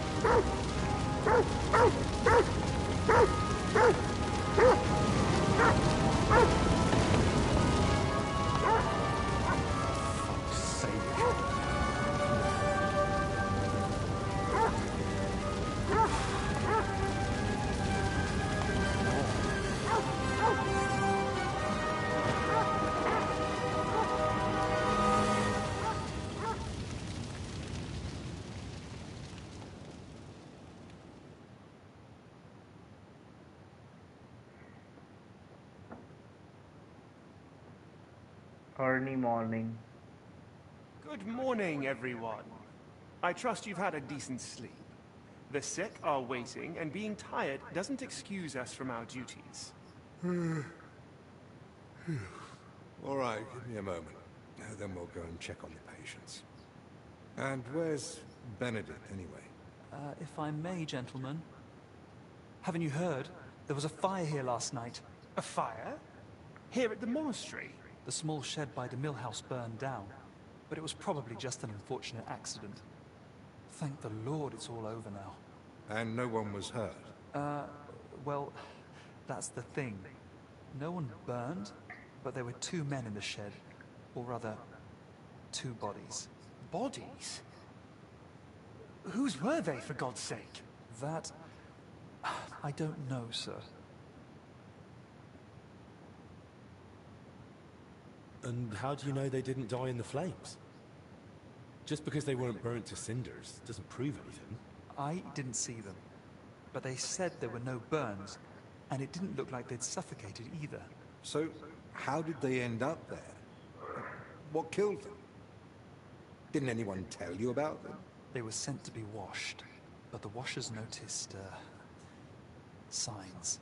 Early morning. Good morning, everyone. I trust you've had a decent sleep. The sick are waiting, and being tired doesn't excuse us from our duties. All right, give me a moment. Then we'll go and check on the patients. And where's Benedict, anyway? If I may, gentlemen. Haven't you heard? There was a fire here last night. A fire? Here at the monastery? The small shed by the mill house burned down, but it was probably just an unfortunate accident. Thank the Lord it's all over now. And no one was hurt? Well, that's the thing. No one burned, but there were 2 men in the shed. Or rather, 2 bodies. Bodies? Whose were they, for God's sake? That... I don't know, sir. And how do you know they didn't die in the flames? Just because they weren't burnt to cinders doesn't prove anything. I didn't see them, but they said there were no burns, and it didn't look like they'd suffocated either. So, how did they end up there? What killed them? Didn't anyone tell you about them? They were sent to be washed, but the washers noticed, signs.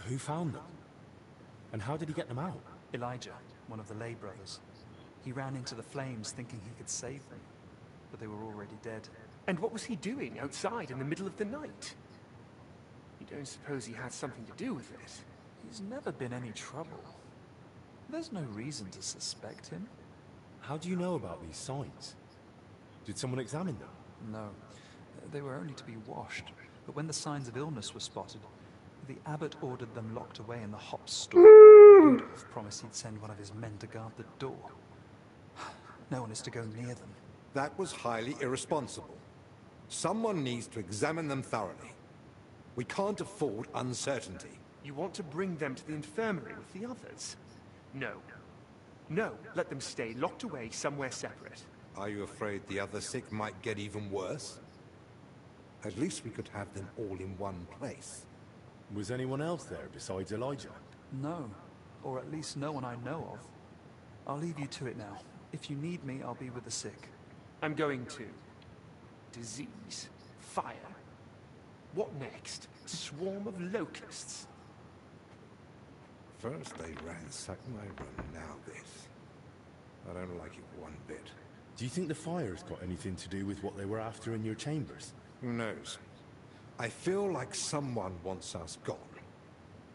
Who found them? And how did he get them out? Elijah, one of the lay brothers. He ran into the flames thinking he could save them, but they were already dead. And what was he doing outside in the middle of the night? You don't suppose he had something to do with it? He's never been any trouble. There's no reason to suspect him. How do you know about these signs? Did someone examine them? No. They were only to be washed, but when the signs of illness were spotted, the abbot ordered them locked away in the hop store. Rudolph promised he'd send one of his men to guard the door. No one is to go near them. That was highly irresponsible. Someone needs to examine them thoroughly. We can't afford uncertainty. You want to bring them to the infirmary with the others? No. No, let them stay locked away somewhere separate. Are you afraid the other sick might get even worse? At least we could have them all in one place. Was anyone else there besides Elijah? No, or at least no one I know of. I'll leave you to it now. If you need me, I'll be with the sick. I'm going to. Disease. Fire. What next? A swarm of locusts. First they ransacked my room, now this. I don't like it one bit. Do you think the fire's got anything to do with what they were after in your chambers? Who knows? I feel like someone wants us gone.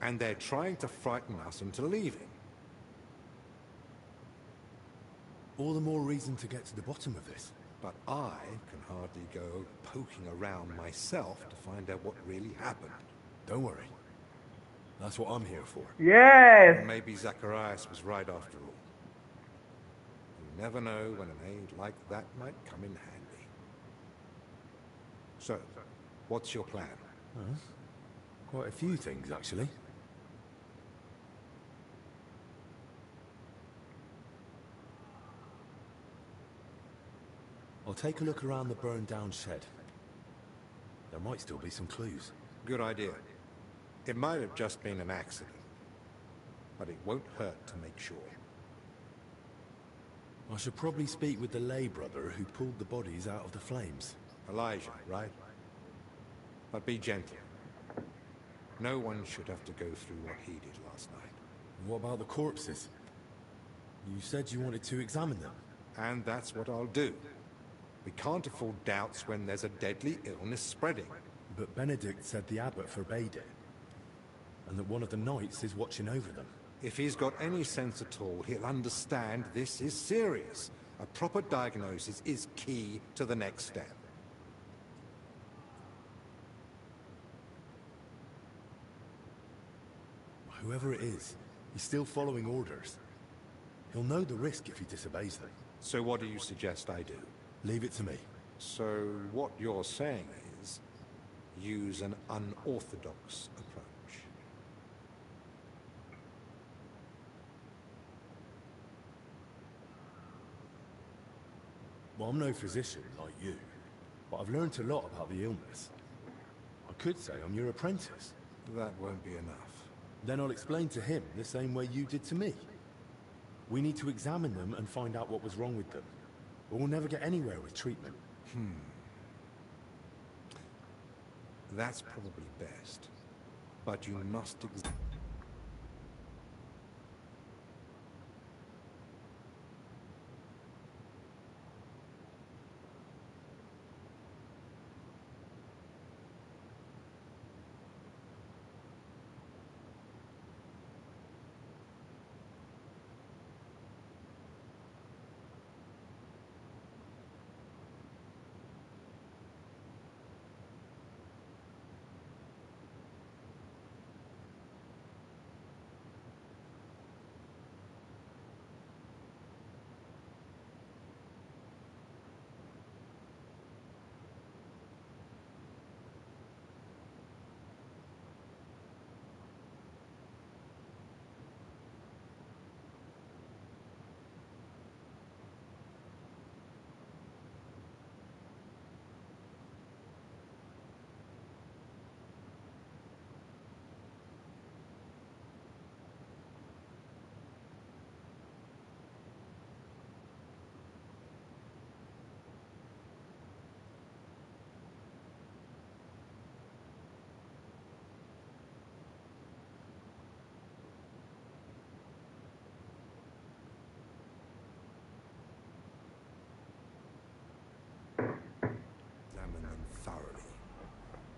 And they're trying to frighten us into leaving. All the more reason to get to the bottom of this. But I can hardly go poking around myself to find out what really happened. Don't worry. That's what I'm here for. Yes! And maybe Zacharias was right after all. You never know when an aid like that might come in handy. So, what's your plan? Quite a few things, actually. I'll take a look around the burned-down shed. There might still be some clues. Good idea. It might have just been an accident. But it won't hurt to make sure. I should probably speak with the lay brother who pulled the bodies out of the flames. Elijah, right? But be gentle. No one should have to go through what he did last night. What about the corpses? You said you wanted to examine them. And that's what I'll do. We can't afford doubts when there's a deadly illness spreading. But Benedict said the abbot forbade it. And that one of the knights is watching over them. If he's got any sense at all, he'll understand this is serious. A proper diagnosis is key to the next step. Whoever it is, he's still following orders. He'll know the risk if he disobeys them. So what do you suggest I do? Leave it to me. So what you're saying is, use an unorthodox approach. Well, I'm no physician like you, but I've learned a lot about the illness. I could say I'm your apprentice. That won't be enough. Then I'll explain to him the same way you did to me. We need to examine them and find out what was wrong with them. Or we'll never get anywhere with treatment. That's probably best. But you must examine.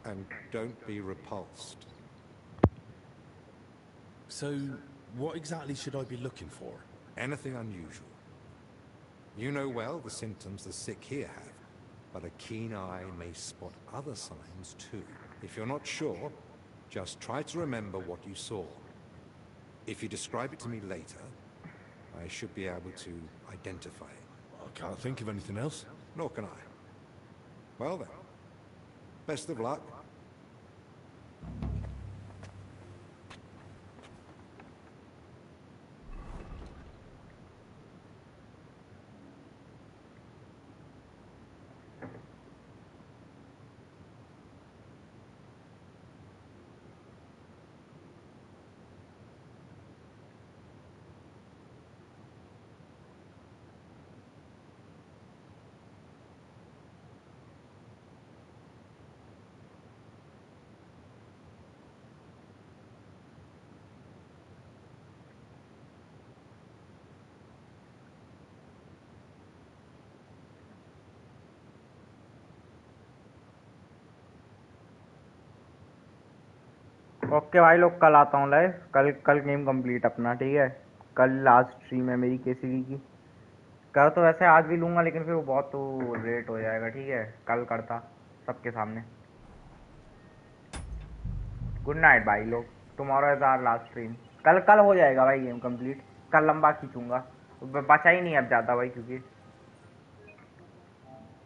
and don't be repulsed. So, what exactly should I be looking for? Anything unusual. You know well the symptoms the sick here have, but a keen eye may spot other signs too. If you're not sure, just try to remember what you saw. If you describe it to me later, I should be able to identify it. I can't think of anything else. Nor can I. Well then, best of luck. Okay भाई लोग, कल आता हूँ live. कल game complete अपना, ठीक है। कल लास्ट स्ट्रीम है मेरी केसीडी की। कर तो वैसे आज भी लूँगा, लेकिन फिर वो बहुत तो लेट हो जाएगा, ठीक है। कल करता सबके सामने। गुड नाइट भाई लोग, tomorrow is our last stream. कल हो जाएगा भाई गेम कंप्लीट। कल लंबा खींचूंगा, बचा ही नहीं अब ज़्यादा भाई, क्योंकि